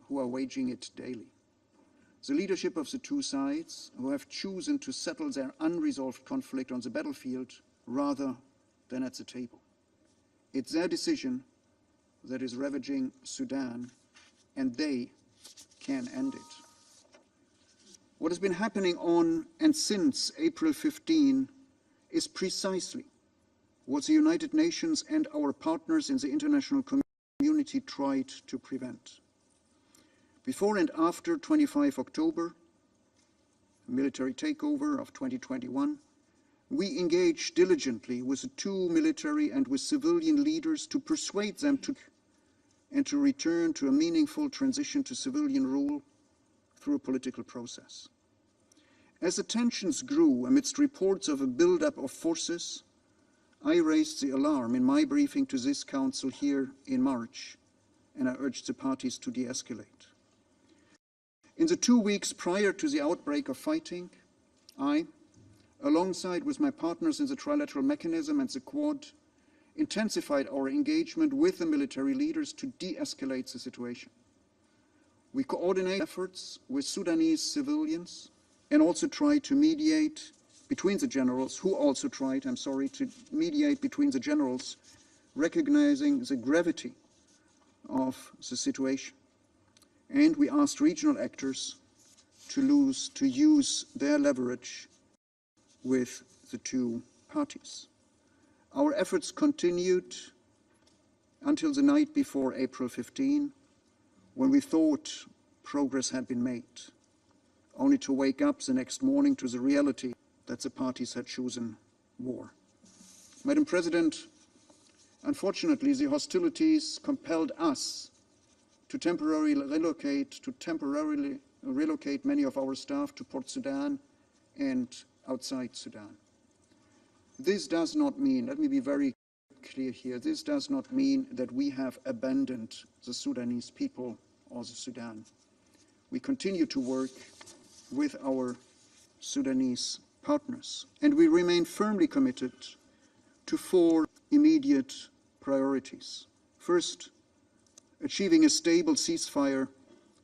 who are waging it daily. The leadership of the two sides who have chosen to settle their unresolved conflict on the battlefield rather than at the table. It's their decision that is ravaging Sudan, and they can end it. What has been happening on and since April 15 is precisely what the United Nations and our partners in the international community tried to prevent. Before and after 25 October, military takeover of 2021, we engaged diligently with the two military and with civilian leaders to persuade them to return to a meaningful transition to civilian rule through a political process. As the tensions grew amidst reports of a buildup of forces, I raised the alarm in my briefing to this Council here in March, and I urged the parties to de-escalate. In the 2 weeks prior to the outbreak of fighting, I, alongside with my partners in the trilateral mechanism and the Quad, intensified our engagement with the military leaders to de-escalate the situation. We coordinate efforts with Sudanese civilians and also tried to mediate between the generals, to mediate between the generals, recognizing the gravity of the situation. And we asked regional actors to use their leverage with the two parties. Our efforts continued until the night before April 15, when we thought progress had been made, only to wake up the next morning to the reality that the parties had chosen war. Madam President, unfortunately, the hostilities compelled us to temporarily relocate many of our staff to Port Sudan and outside Sudan. This does not mean, let me be very clear here, this does not mean that we have abandoned the Sudanese people or the Sudan. We continue to work with our Sudanese partners, and we remain firmly committed to 4 immediate priorities. First, achieving a stable ceasefire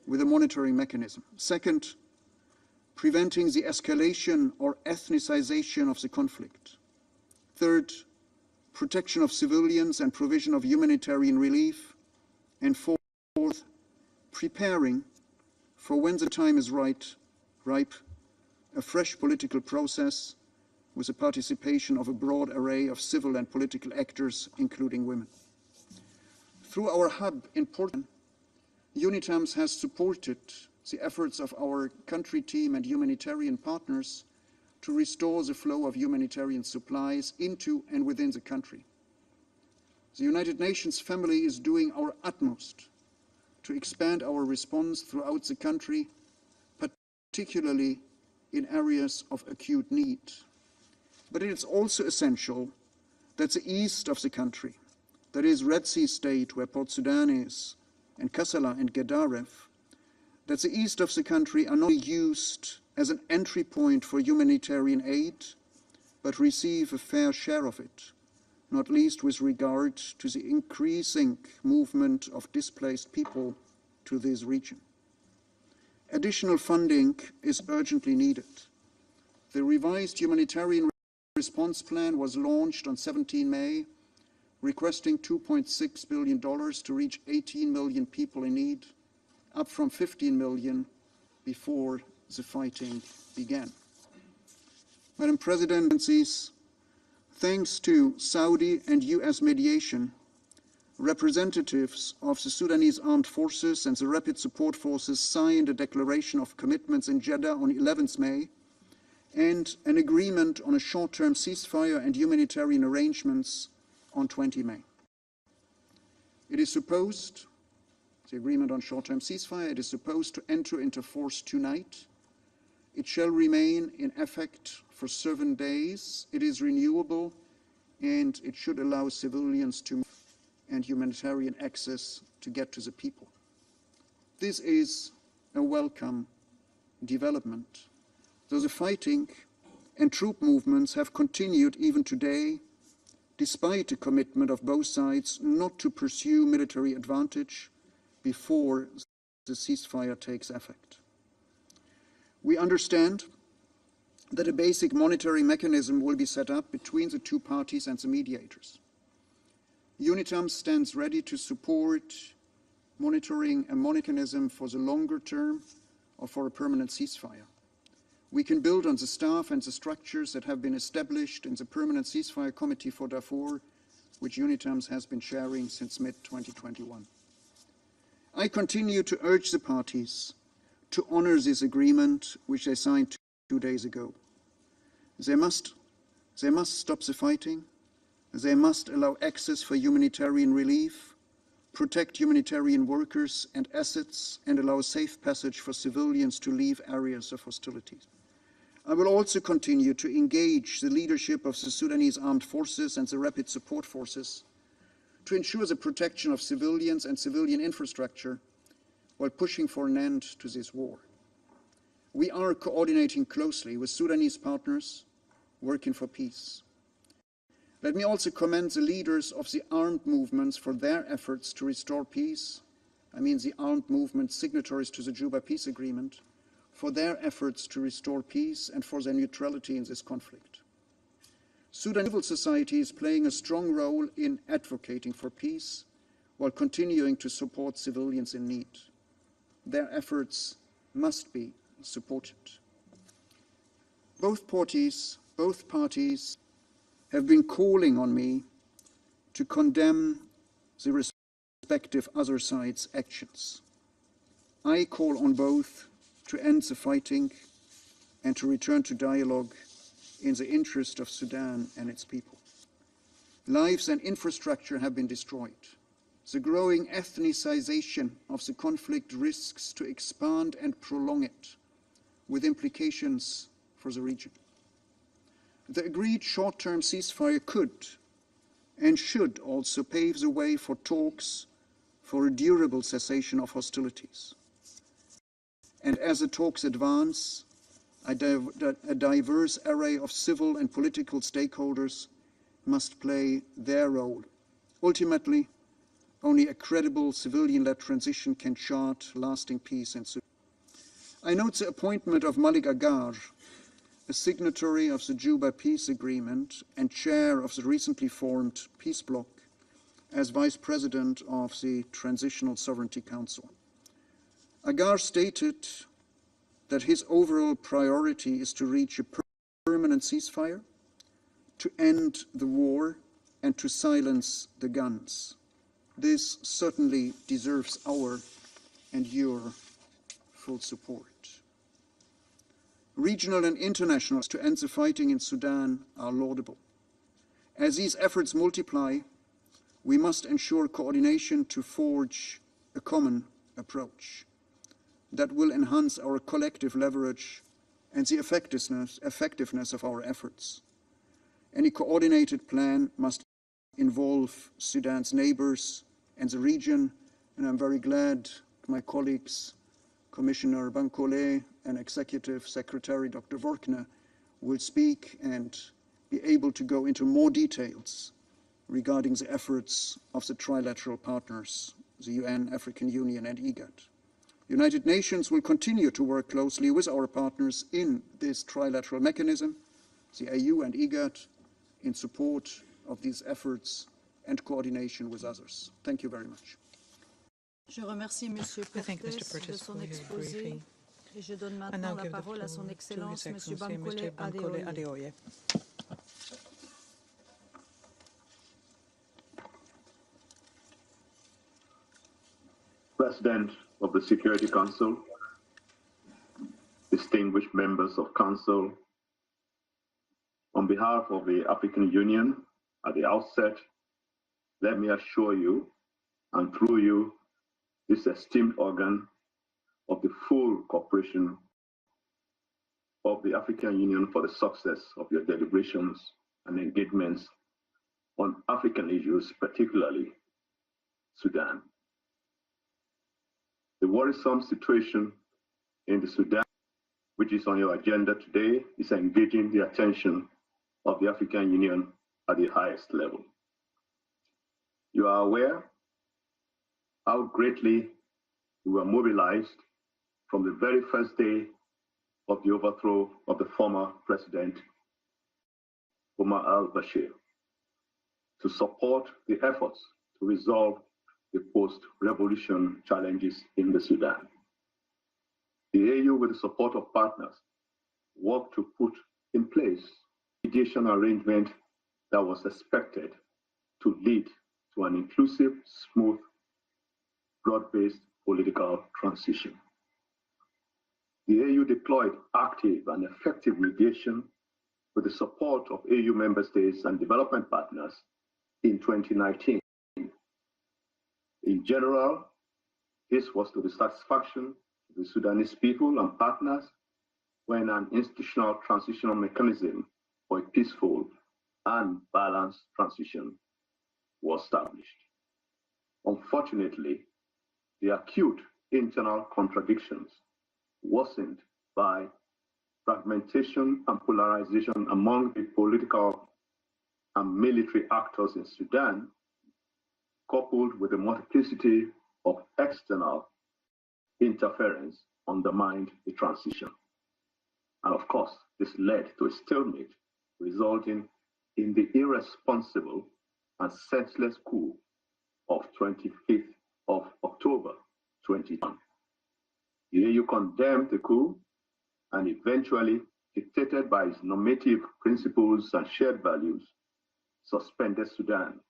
with a monitoring mechanism. Second, preventing the escalation or ethnicization of the conflict. Third, protection of civilians and provision of humanitarian relief. And fourth, preparing for when the time is ripe, a fresh political process with the participation of a broad array of civil and political actors, including women. Through our hub in Portland, UNITAMS has supported the efforts of our country team and humanitarian partners to restore the flow of humanitarian supplies into and within the country. The United Nations family is doing our utmost to expand our response throughout the country, particularly in areas of acute need. But it is also essential that the east of the country, that is Red Sea State, where Port Sudan is, and Kassala and Gedaref, that the east of the country are not used as an entry point for humanitarian aid, but receive a fair share of it, not least with regard to the increasing movement of displaced people to this region. Additional funding is urgently needed. The revised humanitarian response plan was launched on 17 May, requesting $2.6 billion to reach 18 million people in need, up from 15 million before the fighting began. Madam President, thanks to Saudi and US mediation, representatives of the Sudanese armed forces and the Rapid Support Forces signed a declaration of commitments in Jeddah on 11th May and an agreement on a short-term ceasefire and humanitarian arrangements on 20 May. It is supposed, the agreement on short-term ceasefire, it is supposed to enter into force tonight. It shall remain in effect for 7 days. It is renewable, and it should allow civilians to move and humanitarian access to get to the people. This is a welcome development, though the fighting and troop movements have continued even today, despite a commitment of both sides not to pursue military advantage before the ceasefire takes effect. We understand that a basic monitoring mechanism will be set up between the two parties and the mediators. UNITAM stands ready to support monitoring a mechanism for the longer term or for a permanent ceasefire. We can build on the staff and the structures that have been established in the Permanent Ceasefire Committee for Darfur, which UNITAM has been chairing since mid-2021. I continue to urge the parties to honor this agreement, which they signed 2 days ago. They must stop the fighting. They must allow access for humanitarian relief, protect humanitarian workers and assets, and allow safe passage for civilians to leave areas of hostilities. I will also continue to engage the leadership of the Sudanese armed forces and the rapid support forces to ensure the protection of civilians and civilian infrastructure while pushing for an end to this war. We are coordinating closely with Sudanese partners working for peace. Let me also commend the leaders of the armed movements for their efforts to restore peace. I mean the armed movement signatories to the Juba Peace Agreement, for their efforts to restore peace and for their neutrality in this conflict. Sudan civil society is playing a strong role in advocating for peace while continuing to support civilians in need. Their efforts must be supported. Both parties have been calling on me to condemn the respective other side's actions. I call on both to end the fighting and to return to dialogue in the interest of Sudan and its people. Lives and infrastructure have been destroyed. The growing ethnicization of the conflict risks to expand and prolong it, with implications for the region. The agreed short-term ceasefire could and should also pave the way for talks for a durable cessation of hostilities. And as the talks advance, a diverse array of civil and political stakeholders must play their role. Ultimately, only a credible civilian-led transition can chart lasting peace in Sudan. I note the appointment of Malik Agar, a signatory of the Juba Peace Agreement and chair of the recently formed Peace Bloc, as Vice President of the Transitional Sovereignty Council. Agar stated that his overall priority is to reach a permanent ceasefire, to end the war, and to silence the guns. This certainly deserves our and your full support. Regional and international efforts to end the fighting in Sudan are laudable. As these efforts multiply, we must ensure coordination to forge a common approach that will enhance our collective leverage and the effectiveness of our efforts. Any coordinated plan must involve Sudan's neighbors and the region, and I'm very glad my colleagues, Commissioner Bankole and Executive Secretary Dr. Vorkner, will speak and be able to go into more details regarding the efforts of the trilateral partners, the UN, African Union, and IGAD. The United Nations will continue to work closely with our partners in this trilateral mechanism, the AU and IGAD, in support of these efforts and coordination with others. Thank you very much. Je remercie Monsieur Pertes de son exposé et je donne maintenant la parole à son Excellence Monsieur Bankole Adeoye. President of the Security Council, distinguished members of Council, on behalf of the African Union, at the outset, let me assure you, and through you, this esteemed organ, of the full cooperation of the African Union for the success of your deliberations and engagements on African issues, particularly Sudan. The worrisome situation in the Sudan, which is on your agenda today, is engaging the attention of the African Union at the highest level. You are aware how greatly we were mobilized from the very first day of the overthrow of the former President Omar al-Bashir to support the efforts to resolve the post-revolution challenges in the Sudan. The AU, with the support of partners, worked to put in place a mediation arrangement that was expected to lead to an inclusive, smooth, broad-based political transition. The AU deployed active and effective mediation with the support of AU member states and development partners in 2019. In general, this was to the satisfaction of the Sudanese people and partners when an institutional transitional mechanism for a peaceful and balanced transition was established. Unfortunately, the acute internal contradictions worsened by fragmentation and polarization among the political and military actors in Sudan, coupled with a multiplicity of external interference, undermined the transition. And of course, this led to a stalemate, resulting in the irresponsible and senseless coup of 25th of October 2021. The AU condemned the coup and eventually, dictated by its normative principles and shared values, suspended Sudan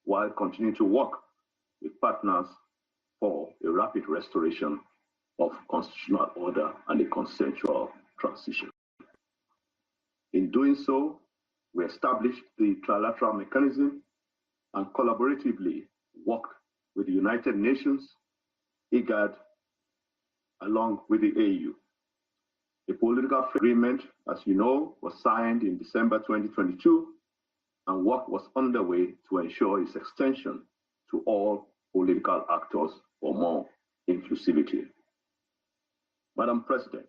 while continuing to work with partners for a rapid restoration of constitutional order and a consensual transition. In doing so, we established the trilateral mechanism and collaboratively worked with the United Nations, IGAD, along with the AU. A political agreement, as you know, was signed in December 2022, and work was underway to ensure its extension to all political actors for more inclusivity. Madam President,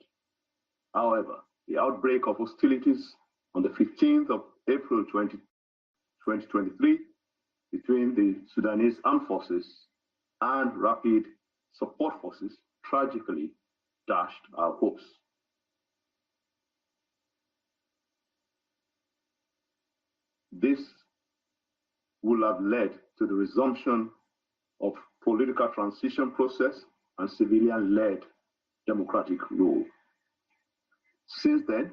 however, the outbreak of hostilities on the 15th of April 2023 between the Sudanese armed forces and rapid support forces tragically dashed our hopes. This will have led to the resumption of political transition process and civilian-led democratic rule. Since then,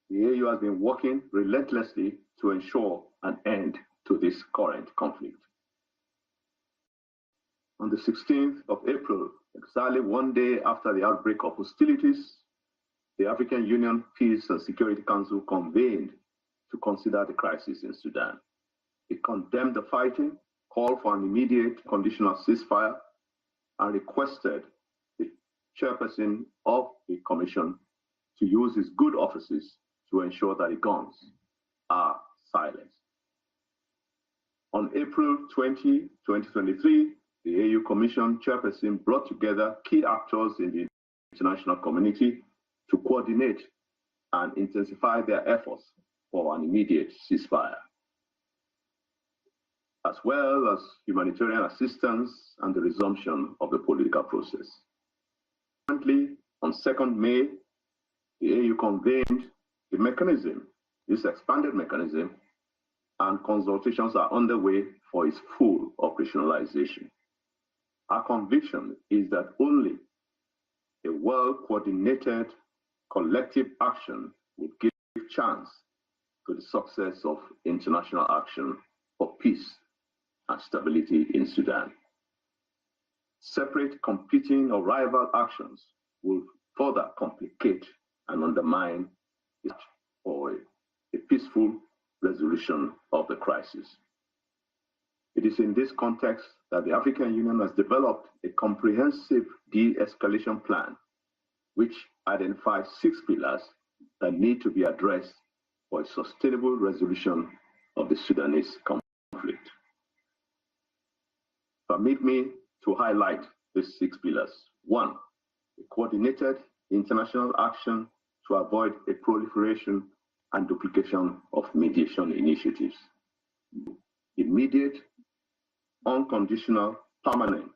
the AU has been working relentlessly to ensure an end to this current conflict. On the 16th of April, exactly one day after the outbreak of hostilities, the African Union Peace and Security Council convened to consider the crisis in Sudan. It condemned the fighting, called for an immediate conditional ceasefire, and requested the chairperson of the commission to use his good offices to ensure that the guns are silenced. On April 20, 2023, the AU Commission chairperson brought together key actors in the international community to coordinate and intensify their efforts for an immediate ceasefire, as well as humanitarian assistance and the resumption of the political process. Currently, on 2nd May, the AU convened the mechanism, this expanded mechanism, and consultations are underway for its full operationalization. Our conviction is that only a well-coordinated collective action would give chance to the success of international action for peace and stability in Sudan. Separate, competing, or rival actions will further complicate and undermine it for a peaceful resolution of the crisis. It is in this context that the African Union has developed a comprehensive de-escalation plan, which identifies 6 pillars that need to be addressed for a sustainable resolution of the Sudanese conflict. Permit me to highlight these 6 pillars. 1, a coordinated international action to avoid a proliferation and duplication of mediation initiatives. Immediate, unconditional, permanent,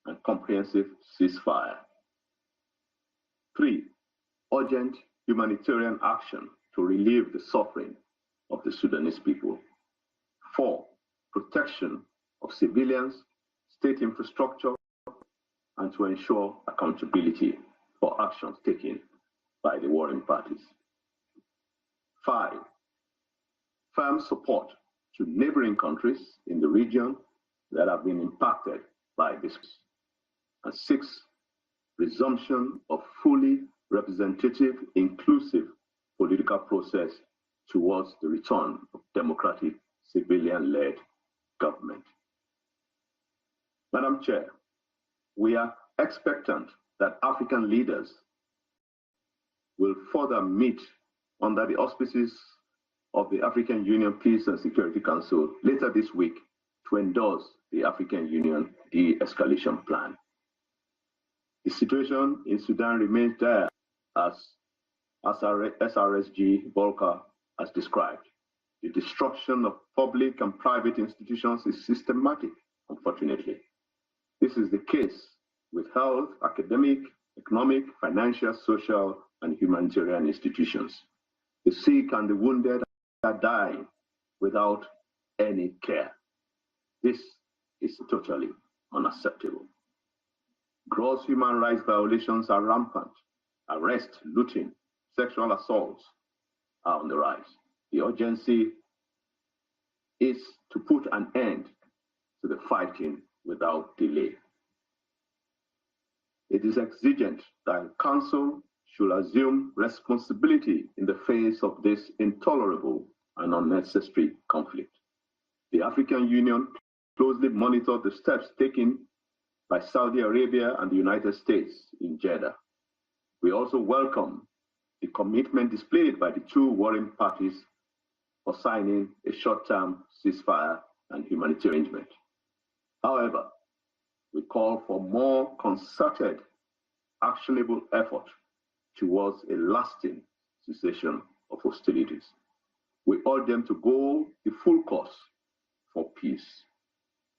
and comprehensive ceasefire. 3. Urgent humanitarian action to relieve the suffering of the Sudanese people. 4. Protection of civilians, state infrastructure, and to ensure accountability for actions taken by the warring parties. 5. Firm support to neighboring countries in the region that have been impacted by this. And 6. Resumption of fully representative, inclusive political process towards the return of democratic, civilian-led government. Madam Chair, we are expectant that African leaders will further meet under the auspices of the African Union Peace and Security Council later this week to endorse the African Union de-escalation plan. The situation in Sudan remains dire as SRSG Volker has described. The destruction of public and private institutions is systematic, unfortunately. This is the case with health, academic, economic, financial, social, and humanitarian institutions. The sick and the wounded are dying without any care. This is totally unacceptable. Gross human rights violations are rampant. Arrest, looting, sexual assaults are on the rise. The urgency is to put an end to the fighting without delay. It is exigent that the Council should assume responsibility in the face of this intolerable and unnecessary conflict. The African Union closely monitored the steps taken by Saudi Arabia and the United States in Jeddah. We also welcome the commitment displayed by the two warring parties for signing a short-term ceasefire and humanitarian arrangement. However, we call for more concerted, actionable effort towards a lasting cessation of hostilities. We urge them to go the full course for peace.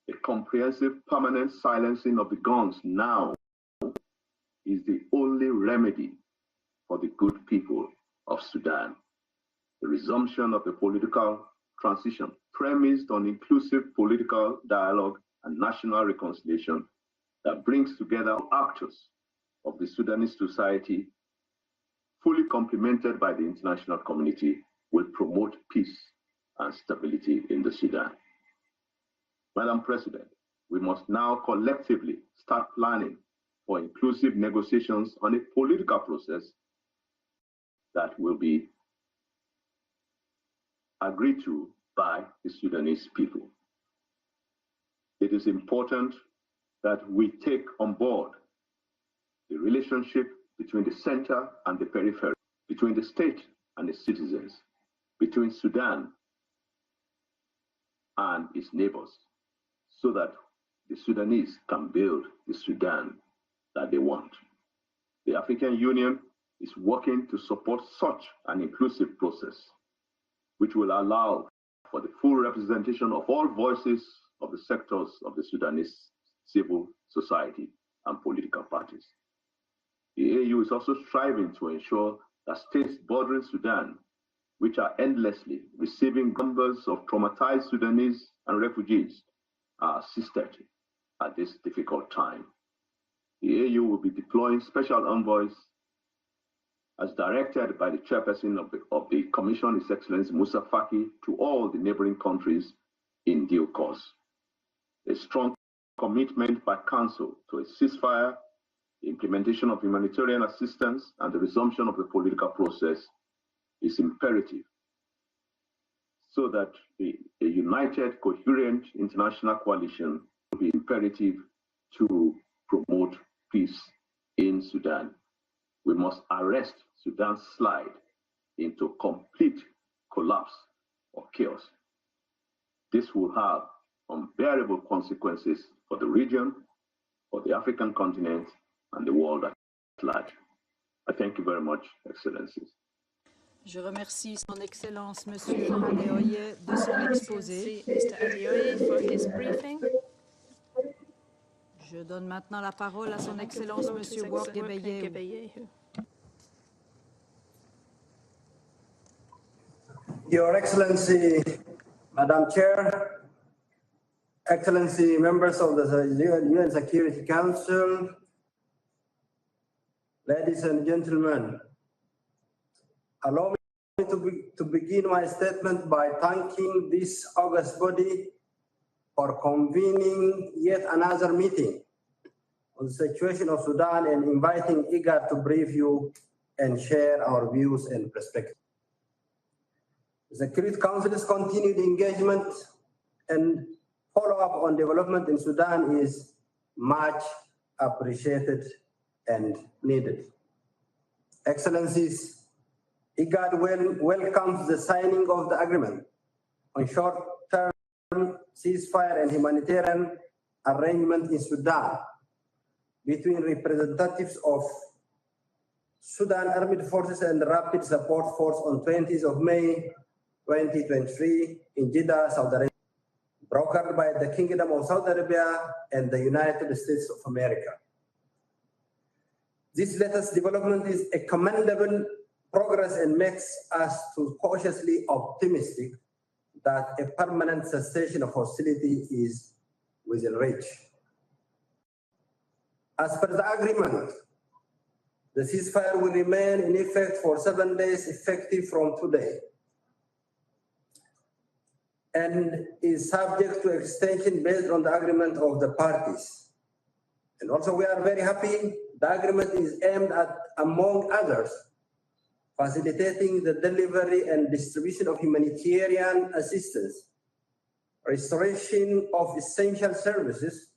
A comprehensive permanent silencing of the guns now is the only remedy for the good people of Sudan. The resumption of the political transition premised on inclusive political dialogue and national reconciliation that brings together actors of the Sudanese society, fully complemented by the international community, will promote peace and stability in the Sudan. Madam President, we must now collectively start planning for inclusive negotiations on a political process that will be agreed to by the Sudanese people. It is important that we take on board the relationship between the center and the periphery, between the state and the citizens, between Sudan and its neighbors, so that the Sudanese can build the Sudan that they want. The African Union is working to support such an inclusive process, which will allow for the full representation of all voices of the sectors of the Sudanese civil society and political parties. The AU is also striving to ensure that states bordering Sudan, which are endlessly receiving numbers of traumatized Sudanese and refugees, are assisted at this difficult time. The AU will be deploying special envoys as directed by the chairperson of the Commission, His Excellency Musa Faki, to all the neighboring countries in due course. A strong commitment by Council to a ceasefire, the implementation of humanitarian assistance, and the resumption of the political process is imperative so that a united, coherent international coalition will be imperative to promote peace in Sudan. We must arrest Sudan's slide into complete collapse or chaos. This will have unbearable consequences for the region, for the African continent, and the world at large. I thank you very much, Excellencies. Je remercie Son Excellence Monsieur Adeoye de son exposé. Mr. Adeoye for his briefing. Je donne maintenant la parole à son Excellence M. Work-Gebeyehu. Your Excellency, Madam Chair, Excellency, members of the UN Security Council, ladies and gentlemen, allow me to begin my statement by thanking this august body for convening yet another meeting on the situation of Sudan and inviting IGAD to brief you and share our views and perspectives. The Security Council's continued engagement and follow-up on development in Sudan is much appreciated and needed. Excellencies, IGAD welcomes the signing of the agreement on short-term ceasefire and humanitarian arrangement in Sudan between representatives of Sudan Armed Forces and the Rapid Support Force on 20th of May 2023 in Jeddah, Saudi Arabia, brokered by the Kingdom of Saudi Arabia and the United States of America. This latest development is a commendable progress and makes us cautiously optimistic that a permanent cessation of hostility is within reach. As per the agreement, the ceasefire will remain in effect for 7 days, effective from today, and is subject to extension based on the agreement of the parties. And also we are very happy the agreement is aimed at, among others, facilitating the delivery and distribution of humanitarian assistance, restoration of essential services,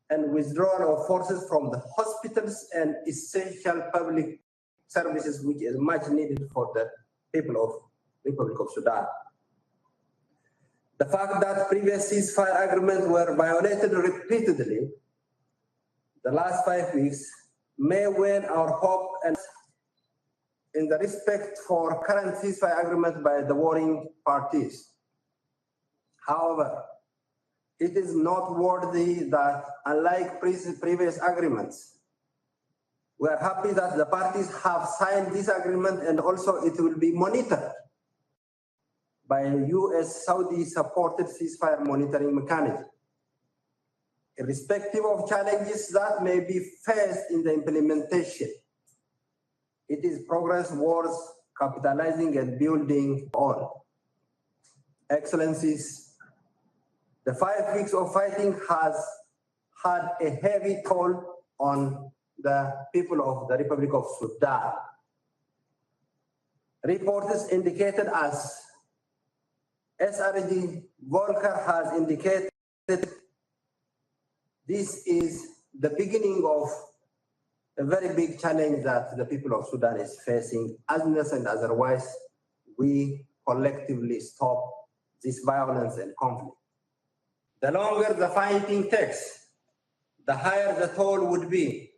and withdrawal of forces from the hospitals and essential public services, which is much needed for the people of the Republic of Sudan. The fact that previous ceasefire agreements were violated repeatedly the last 5 weeks may wane our hope and in the respect for current ceasefire agreements by the warring parties. However, it is noteworthy that unlike previous agreements, we are happy that the parties have signed this agreement, and also it will be monitored by a US-Saudi supported ceasefire monitoring mechanism. Irrespective of challenges that may be faced in the implementation, it is progress worth capitalizing and building on. Excellencies, the 5 weeks of fighting has had a heavy toll on the people of the Republic of Sudan. Reports indicated, as SRG Volker has indicated, this is the beginning of a very big challenge that the people of Sudan is facing. Unless and otherwise, we collectively stop this violence and conflict. The longer the fighting takes, the higher the toll would be.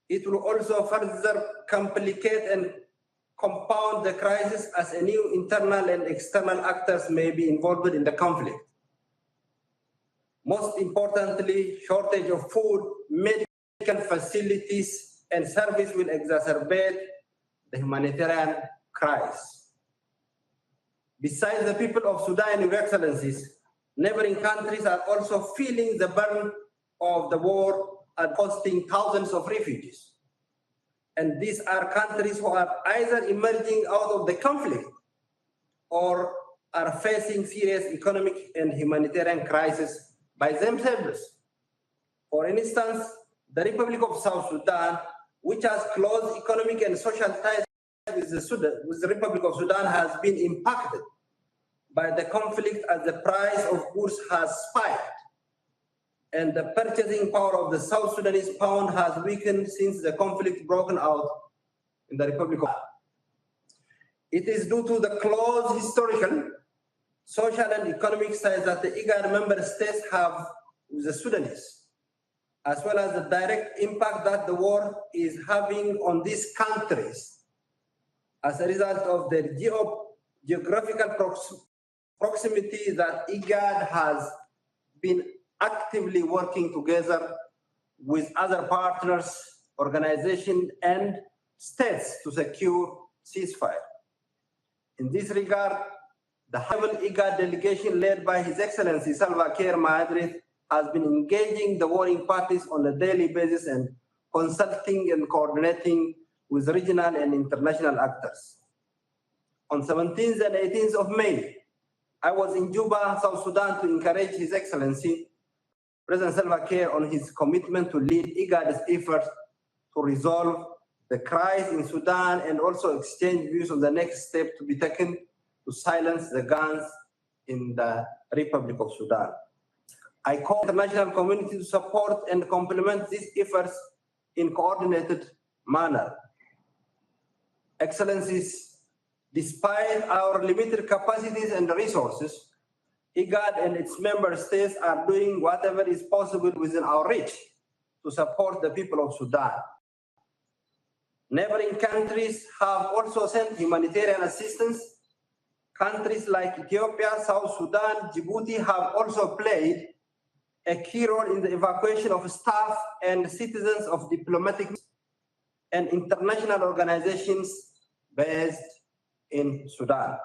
It will also further complicate and compound the crisis as a new internal and external actors may be involved in the conflict. Most importantly, shortage of food, medical facilities, and service will exacerbate the humanitarian crisis. Besides the people of Sudan, Your Excellencies, neighboring countries are also feeling the burden of the war and hosting thousands of refugees. And these are countries who are either emerging out of the conflict or are facing serious economic and humanitarian crisis by themselves. For instance, the Republic of South Sudan, which has close economic and social ties with the Republic of Sudan, has been impacted by the conflict as the price of goods has spiked, and the purchasing power of the South Sudanese pound has weakened since the conflict broken out in the Republic of Sudan. It is due to the close historical, social, and economic ties that the IGAD member states have with the Sudanese, as well as the direct impact that the war is having on these countries as a result of the geographical proximity that IGAD has been actively working together with other partners, organizations, and states to secure ceasefire. In this regard, the high-level IGAD delegation led by His Excellency Salva Kiir Mayardit has been engaging the warring parties on a daily basis and consulting and coordinating with regional and international actors. On 17th and 18th of May, I was in Juba, South Sudan to encourage His Excellency President Salva Kiir on his commitment to lead IGAD's efforts to resolve the crisis in Sudan and also exchange views on the next step to be taken to silence the guns in the Republic of Sudan. I call the international community to support and complement these efforts in coordinated manner. Excellencies, despite our limited capacities and resources, IGAD and its member states are doing whatever is possible within our reach to support the people of Sudan. Neighboring countries have also sent humanitarian assistance. Countries like Ethiopia, South Sudan, Djibouti have also played a key role in the evacuation of staff and citizens of diplomatic and international organizations based in Sudan.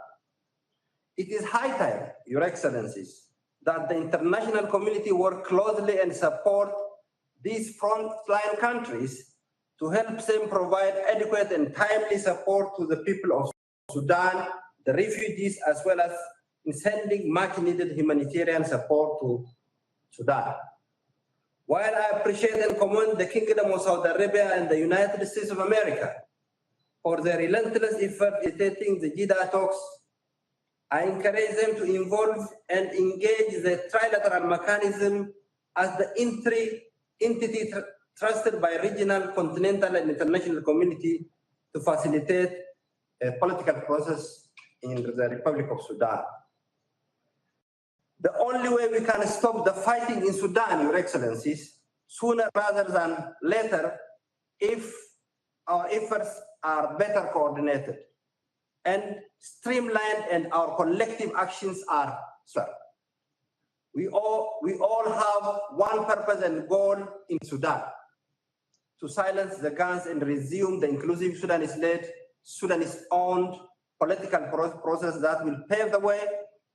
It is high time, Your Excellencies, that the international community work closely and support these frontline countries to help them provide adequate and timely support to the people of Sudan, the refugees, as well as in sending much needed humanitarian support to Sudan. While I appreciate and commend the Kingdom of Saudi Arabia and the United States of America for their relentless effort in facilitating the JIDA talks, I encourage them to involve and engage the trilateral mechanism as the entity trusted by regional, continental, and international community to facilitate a political process in the Republic of Sudan. The only way we can stop the fighting in Sudan, Your Excellencies, sooner rather than later, if our efforts are better coordinated and streamlined and our collective actions are served. We all have one purpose and goal in Sudan: to silence the guns and resume the inclusive Sudanese-led, Sudanese-owned political process that will pave the way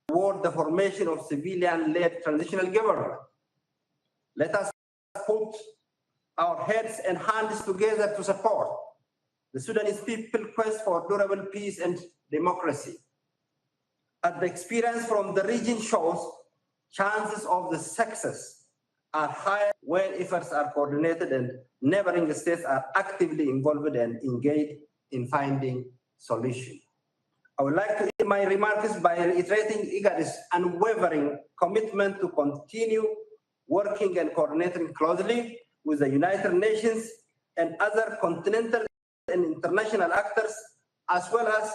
toward the formation of civilian-led transitional government. Let us put our heads and hands together to support the Sudanese people's quest for durable peace and democracy. As the experience from the region shows, chances of the success are higher when efforts are coordinated and neighboring states are actively involved and engaged in finding solutions. I would like to end my remarks by reiterating IGAD's unwavering commitment to continue working and coordinating closely with the United Nations and other continental and international actors, as well as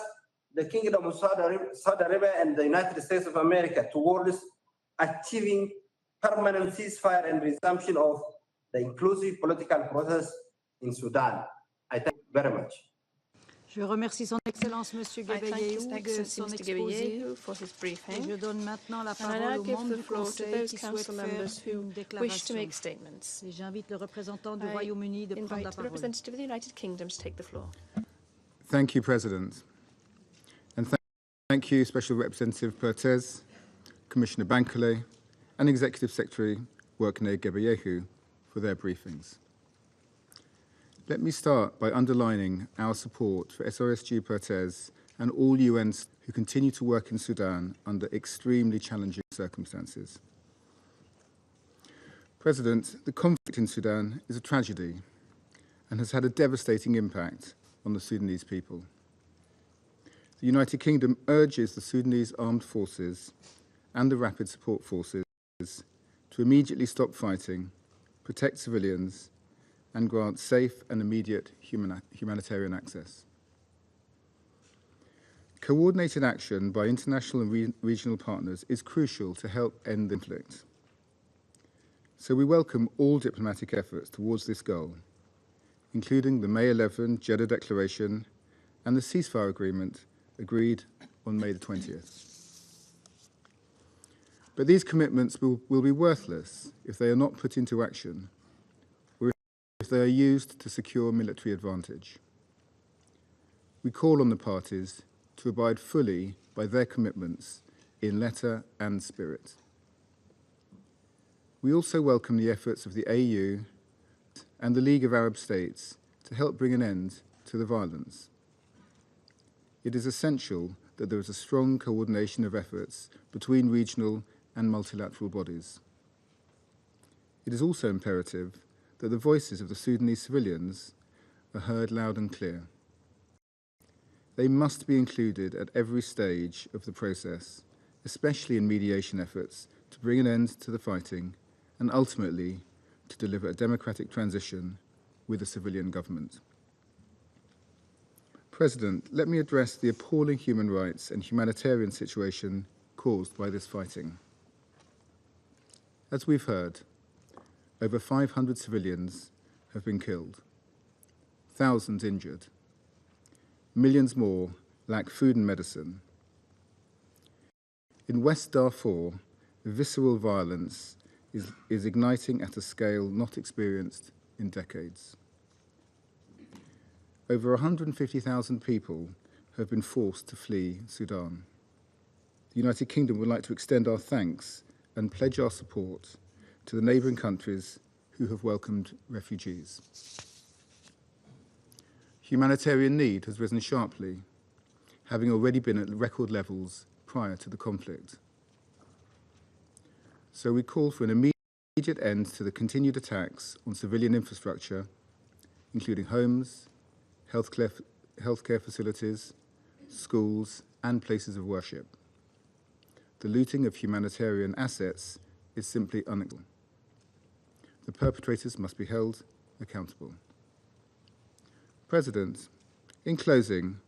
the Kingdom of Saudi Arabia and the United States of America, towards achieving permanent ceasefire and resumption of the inclusive political process in Sudan. I thank you very much. Je remercie Son Excellence Monsieur Gebeyehu de son exposé. Et je donne maintenant la parole aux membres du Conseil qui souhaitent faire une déclaration. Et j'invite le représentant du Royaume-Uni de prendre la parole. Thank you, President. And thank you, Special Representative Pertez, Commissioner Bankole, and Executive Secretary Workneh Gebeyehu for their briefings. Let me start by underlining our support for SRSG Pertez and all UNs who continue to work in Sudan under extremely challenging circumstances. President, the conflict in Sudan is a tragedy and has had a devastating impact on the Sudanese people. The United Kingdom urges the Sudanese armed forces and the Rapid Support Forces to immediately stop fighting, protect civilians, and grant safe and immediate humanitarian access. Coordinated action by international and regional partners is crucial to help end the conflict. So we welcome all diplomatic efforts towards this goal, including the May 11 Jeddah Declaration and the ceasefire agreement agreed on May the 20th. But these commitments will be worthless if they are not put into action. they are used to secure military advantage. We call on the parties to abide fully by their commitments in letter and spirit. We also welcome the efforts of the AU and the League of Arab States to help bring an end to the violence. It is essential that there is a strong coordination of efforts between regional and multilateral bodies. It is also imperative that the voices of the Sudanese civilians are heard loud and clear. They must be included at every stage of the process, especially in mediation efforts to bring an end to the fighting and ultimately to deliver a democratic transition with a civilian government. President, let me address the appalling human rights and humanitarian situation caused by this fighting. As we've heard, over 500 civilians have been killed, thousands injured. Millions more lack food and medicine. In West Darfur, visceral violence is igniting at a scale not experienced in decades. Over 150,000 people have been forced to flee Sudan. The United Kingdom would like to extend our thanks and pledge our support to the neighbouring countries who have welcomed refugees. Humanitarian need has risen sharply, having already been at record levels prior to the conflict. So we call for an immediate end to the continued attacks on civilian infrastructure, including homes, healthcare facilities, schools, and places of worship. The looting of humanitarian assets is simply unacceptable. The perpetrators must be held accountable. President, in closing,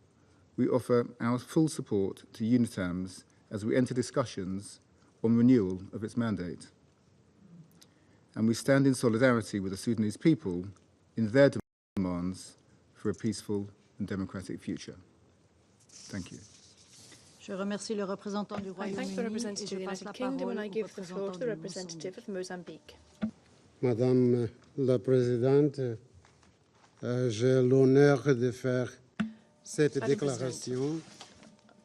we offer our full support to UNITAMS as we enter discussions on renewal of its mandate. And we stand in solidarity with the Sudanese people in their demands for a peaceful and democratic future. Thank you. Je remercie le représentant du Royaume-Uni. I thank the representative of the United Kingdom and I give the floor to the representative of Mozambique. Madame la Présidente, j'ai l'honneur de faire cette déclaration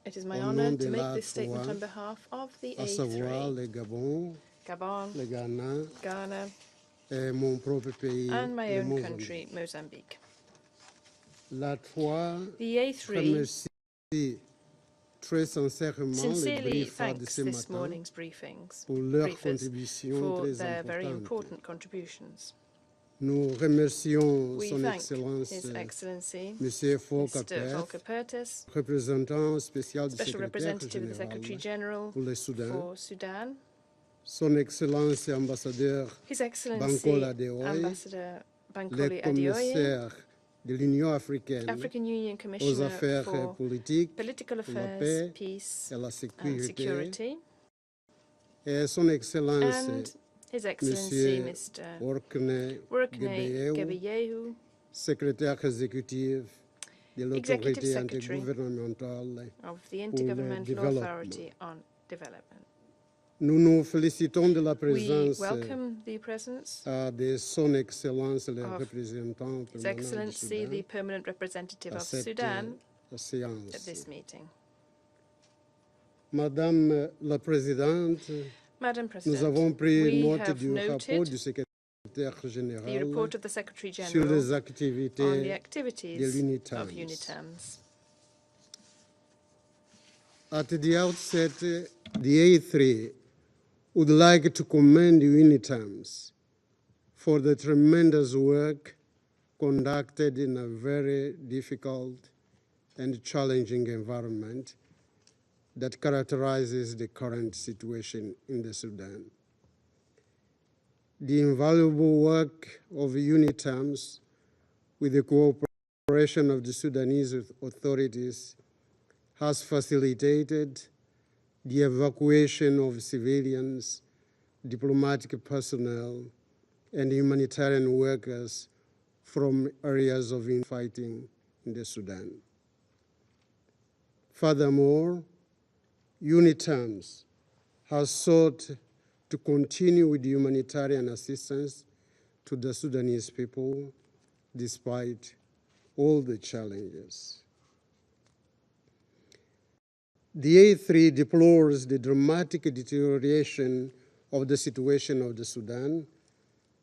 it is my honor to make this statement on behalf of the à savoir le Gabon, le Ghana, et mon propre pays, and my own country, Mozambique. La the A3 remercie très sincèrement sincerely les briefings de thanks ce this matin morning's briefings pour leur briefers contribution for très their very importante. important contributions. Nous remercions We Son thank Excellence His Excellency Monsieur Mr. Volker Perthes, représentant spécial du Special Representative of the Secrétaire-Général Secretary-General pour le Soudan, for Sudan, Son Excellence Ambassadeur His Excellency Bankola Adeoye, Ambassador le Bankole Adeoye, commissaire de l'Union africaine African Union aux Commissioner affaires for politiques, Political la Affairs, paix Peace et la and sécurité, Security, et Son Excellence and His Excellency Monsieur Mr. Workney Workney Gebeyehu, secrétaire exécutif de l'autorité Executive Secretary intergouvernementale of the pour le Intergovernmental développement. Authority on Development. Nous nous félicitons de la We présence welcome the presence de Son Excellence le of représentant His permanent du Excellency, Soudan the Permanent Representative à of cette Sudan, at séance. this meeting. Madame la Présidente, Madam nous President, avons pris we note have du rapport noted du the Secrétaire-Général report of the sur Secretary-General les on the activités de activities of l'UNITAMS. UNITAMS. At the outset, the A3 would like to commend UNITAMS for the tremendous work conducted in a very difficult and challenging environment that characterizes the current situation in the Sudan. The invaluable work of UNITAMS with the cooperation of the Sudanese authorities has facilitated the evacuation of civilians, diplomatic personnel, and humanitarian workers from areas of infighting in the Sudan. Furthermore, UNITAMS has sought to continue with humanitarian assistance to the Sudanese people despite all the challenges. The A3 deplores the dramatic deterioration of the situation of the Sudan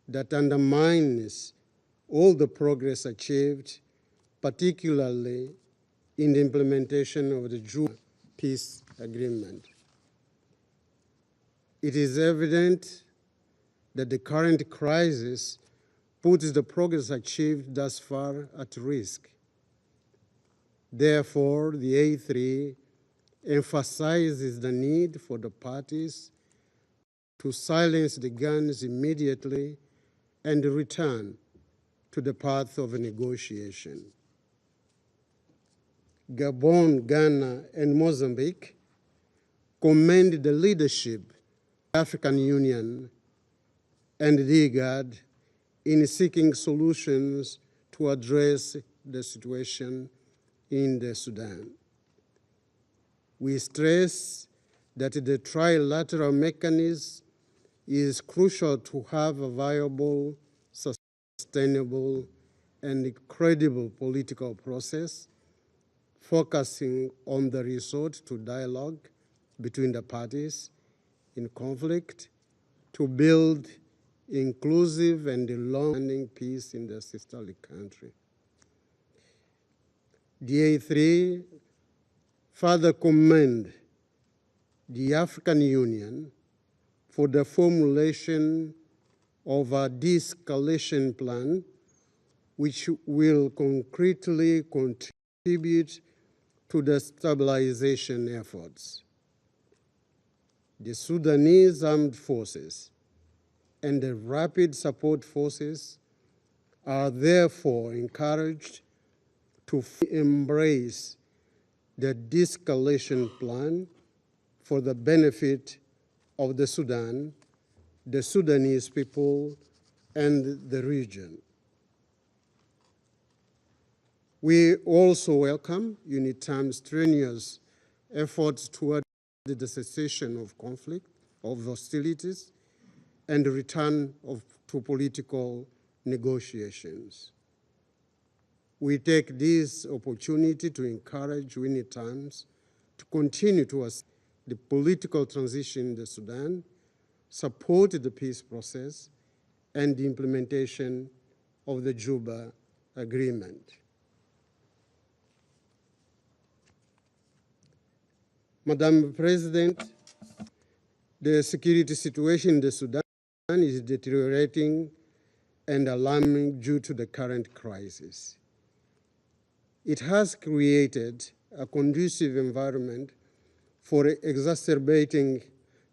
that undermines all the progress achieved, particularly in the implementation of the Juba peace agreement. It is evident that the current crisis puts the progress achieved thus far at risk. Therefore, the A3 emphasizes the need for the parties to silence the guns immediately and return to the path of negotiation. Gabon, Ghana, and Mozambique commend the leadership of the African Union and the IGAD in seeking solutions to address the situation in the Sudan. We stress that the trilateral mechanism is crucial to have a viable, sustainable, and credible political process, focusing on the resort to dialogue between the parties in conflict to build inclusive and long-standing peace in the sisterly country. The A3 further commend the African Union for the formulation of a de-escalation plan which will concretely contribute to the stabilization efforts. The Sudanese armed forces and the rapid support forces are therefore encouraged to embrace the de-escalation plan for the benefit of the Sudan, the Sudanese people, and the region. We also welcome UNITAM's strenuous efforts toward the cessation of conflict, of hostilities, and return to political negotiations. We take this opportunity to encourage UNITAM to continue to assist the political transition in the Sudan, support the peace process, and the implementation of the Juba Agreement. Madam President, the security situation in the Sudan is deteriorating and alarming due to the current crisis. It has created a conducive environment for exacerbating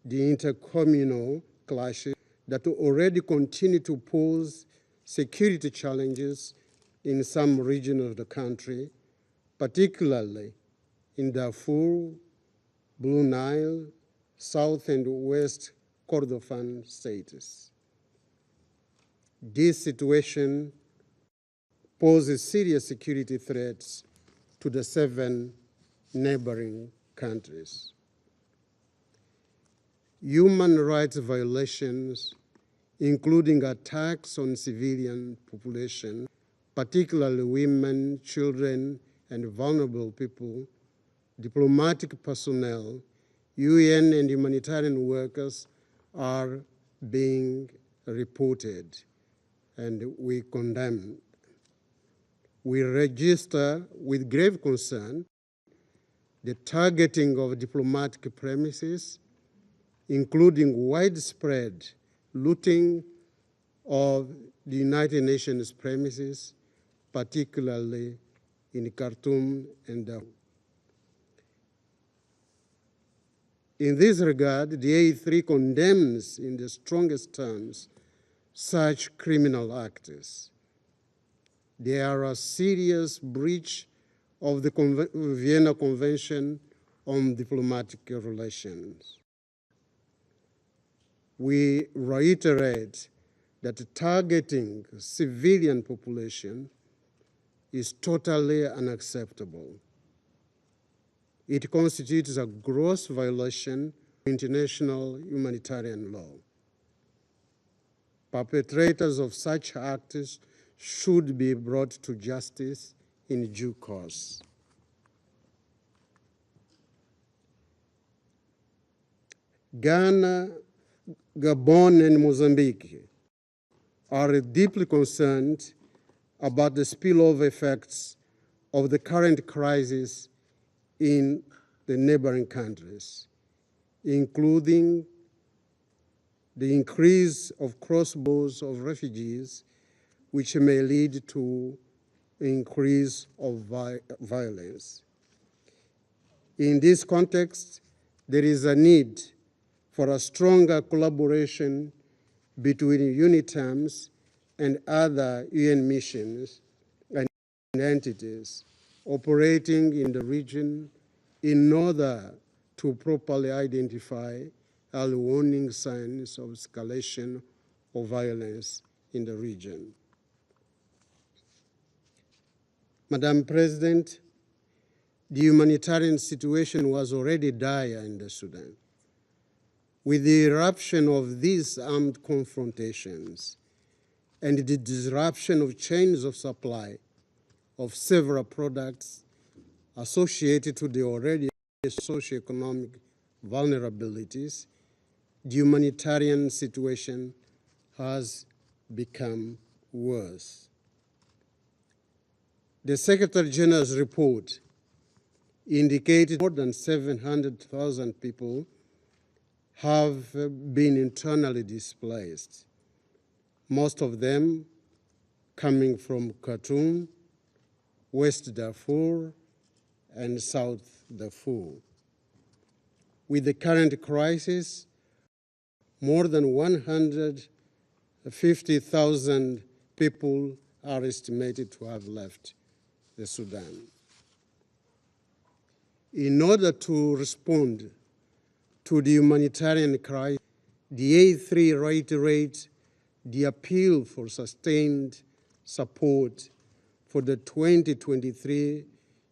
the intercommunal clashes that already continue to pose security challenges in some regions of the country, particularly in Darfur, Blue Nile, South and West Kordofan states. This situation poses serious security threats to the 7 neighboring countries. Human rights violations, including attacks on civilian population, particularly women, children, and vulnerable people, diplomatic personnel, UN and humanitarian workers are being reported, and we condemn. We register with grave concern the targeting of diplomatic premises, including widespread looting of the United Nations premises, particularly in Khartoum and Darfur. In this regard, the A3 condemns in the strongest terms such criminal acts. They are a serious breach of the Vienna Convention on Diplomatic Relations. We reiterate that targeting civilian population is totally unacceptable. It constitutes a gross violation of international humanitarian law. Perpetrators of such acts should be brought to justice in due course. Ghana, Gabon, and Mozambique are deeply concerned about the spillover effects of the current crisis in the neighboring countries, including the increase of cross-borders of refugees, which may lead to increase of violence. In this context, there is a need for a stronger collaboration between UNITAMS and other UN missions and entities operating in the region in order to properly identify early warning signs of escalation of violence in the region. Madam President, the humanitarian situation was already dire in the Sudan. With the eruption of these armed confrontations and the disruption of chains of supply of several products associated to the already socioeconomic vulnerabilities, the humanitarian situation has become worse. The Secretary-General's report indicated more than 700,000 people have been internally displaced, most of them coming from Khartoum, West Darfur, and South Darfur. With the current crisis, more than 150,000 people are estimated to have left the Sudan. In order to respond to the humanitarian crisis, the A3 reiterates the appeal for sustained support for the 2023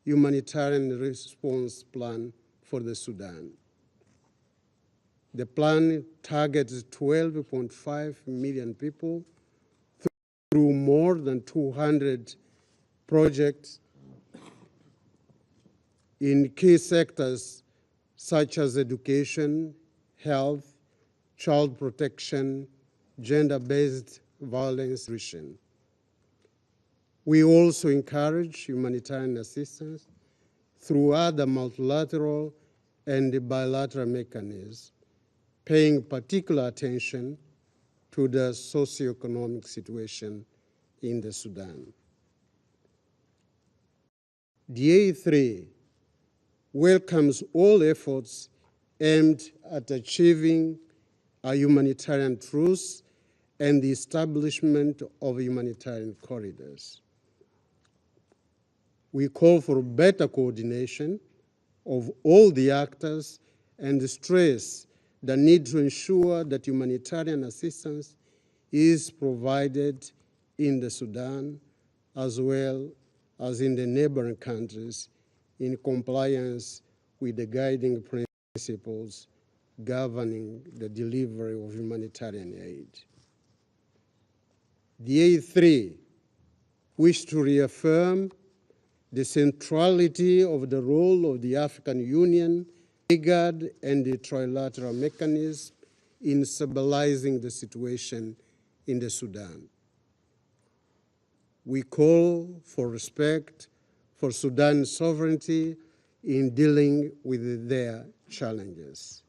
Humanitarian Response Plan for the Sudan. The plan targets 12.5 million people through more than 200 projects in key sectors such as education, health, child protection, gender-based violence reduction. We also encourage humanitarian assistance through other multilateral and bilateral mechanisms, paying particular attention to the socioeconomic situation in the Sudan. The A3 welcomes all efforts aimed at achieving a humanitarian truce and the establishment of humanitarian corridors. We call for better coordination of all the actors and stress the need to ensure that humanitarian assistance is provided in the Sudan as well as in the neighboring countries in compliance with the guiding principles governing the delivery of humanitarian aid. The A3 wish to reaffirm the centrality of the role of the African Union, IGAD, and the trilateral mechanism in stabilizing the situation in the Sudan. We call for respect for Sudan's sovereignty in dealing with their challenges.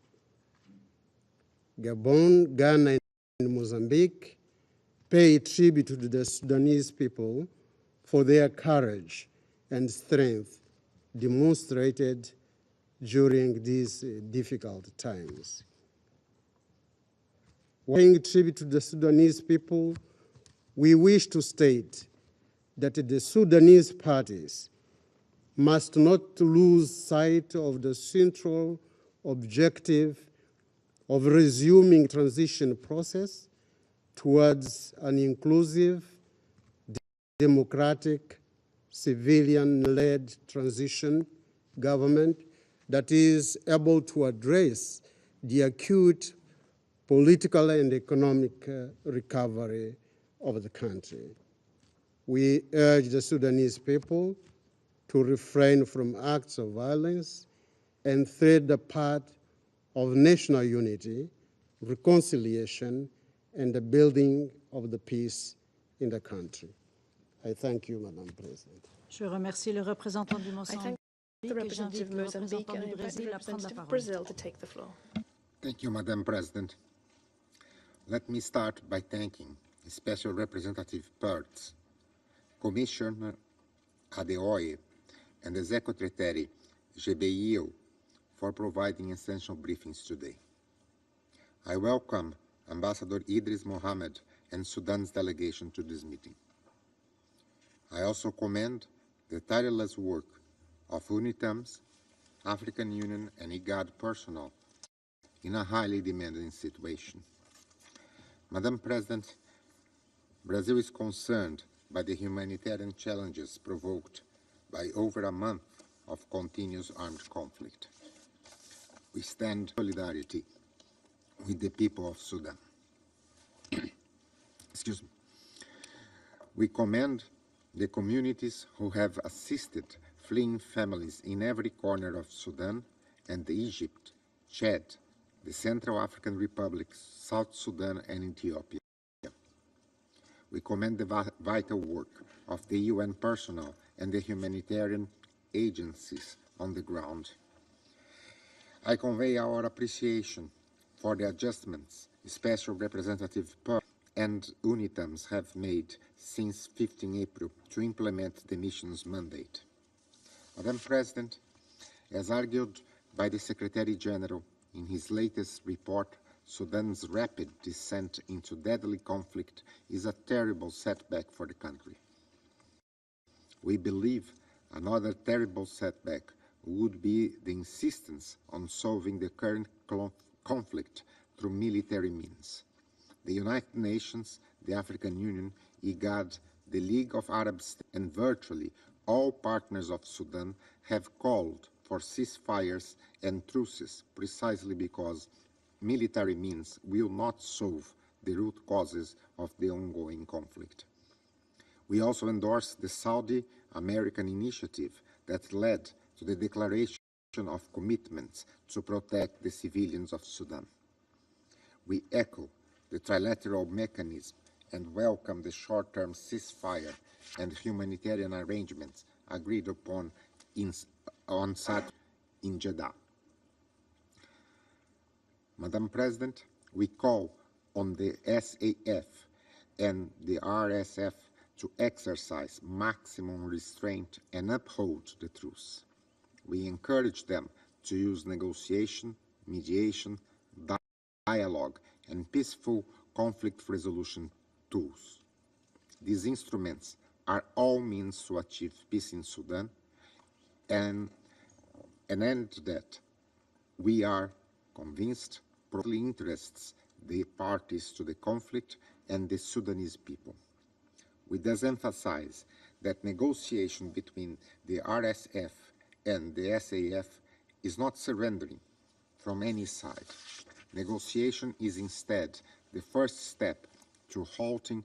Gabon, Ghana, and Mozambique pay tribute to the Sudanese people for their courage and strength demonstrated during these difficult times. Paying tribute to the Sudanese people, we wish to state that the Sudanese parties must not lose sight of the central objective of resuming transition process towards an inclusive, democratic, civilian-led transition government that is able to address the acute political and economic recovery of the country. We urge the Sudanese people to refrain from acts of violence and tread the path of national unity, reconciliation, and the building of the peace in the country. I thank you, Madam President. Je remercie le représentant du Mozambique. The representative of Mozambique and I invite the representative of Brazil to take the floor. Thank you, Madam President. Let me start by thanking Special Representative Pertz, Commissioner Adeoye, and the Secretary-General for providing essential briefings today. I welcome Ambassador Idris Mohammed and Sudan's delegation to this meeting. I also commend the tireless work of UNITAM's, African Union, and IGAD personnel in a highly demanding situation. Madam President, Brazil is concerned by the humanitarian challenges provoked by over a month of continuous armed conflict. We stand in solidarity with the people of Sudan. Excuse me. We commend the communities who have assisted fleeing families in every corner of Sudan and Egypt, Chad, the Central African Republic, South Sudan, and Ethiopia. We commend the vital work of the UN personnel and the humanitarian agencies on the ground. I convey our appreciation for the adjustments Special Representative Per and UNITAMS have made since 15 April to implement the mission's mandate. Madam President, as argued by the Secretary-General in his latest report, Sudan's rapid descent into deadly conflict is a terrible setback for the country. We believe another terrible setback would be the insistence on solving the current conflict through military means. The United Nations, the African Union, IGAD, the League of Arab States, and virtually all partners of Sudan have called for ceasefires and truces precisely because military means will not solve the root causes of the ongoing conflict. We also endorse the Saudi-American initiative that led to the declaration of commitments to protect the civilians of Sudan. We echo the trilateral mechanism and welcome the short-term ceasefire and humanitarian arrangements agreed upon on Saturday in Jeddah. Madam President, we call on the SAF and the RSF to exercise maximum restraint and uphold the truce. We encourage them to use negotiation, mediation, dialogue, and peaceful conflict resolution tools. These instruments are all means to achieve peace in Sudan and an end that we are convinced properly interests the parties to the conflict and the Sudanese people. We thus emphasize that negotiation between the RSF and the SAF is not surrendering from any side. Negotiation is instead the first step to halting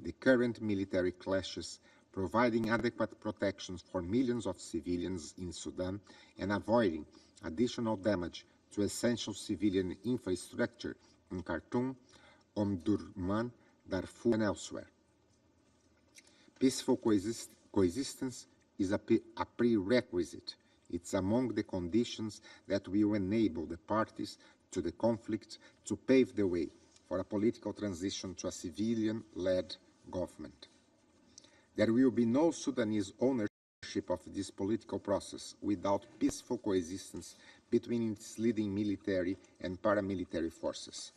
the current military clashes, providing adequate protections for millions of civilians in Sudan, and avoiding additional damage to essential civilian infrastructure in Khartoum, Omdurman, Darfur, and elsewhere. Peaceful coexistence is a prerequisite. It's among the conditions that will enable the parties to the conflict to pave the way for a political transition to a civilian-led government. There will be no Sudanese ownership of this political process without peaceful coexistence between its leading military and paramilitary forces.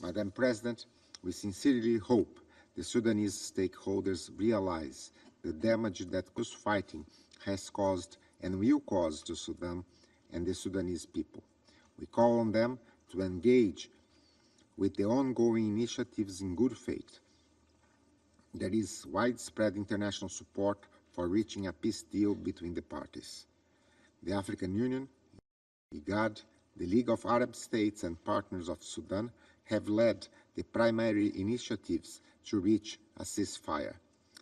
Madam President, we sincerely hope the Sudanese stakeholders realize the damage that this fighting has caused and will cause to Sudan and the Sudanese people. We call on them to engage with the ongoing initiatives in good faith. There is widespread international support for reaching a peace deal between the parties. The African Union, IGAD, the League of Arab States, and partners of Sudan have led the primary initiatives to reach a ceasefire.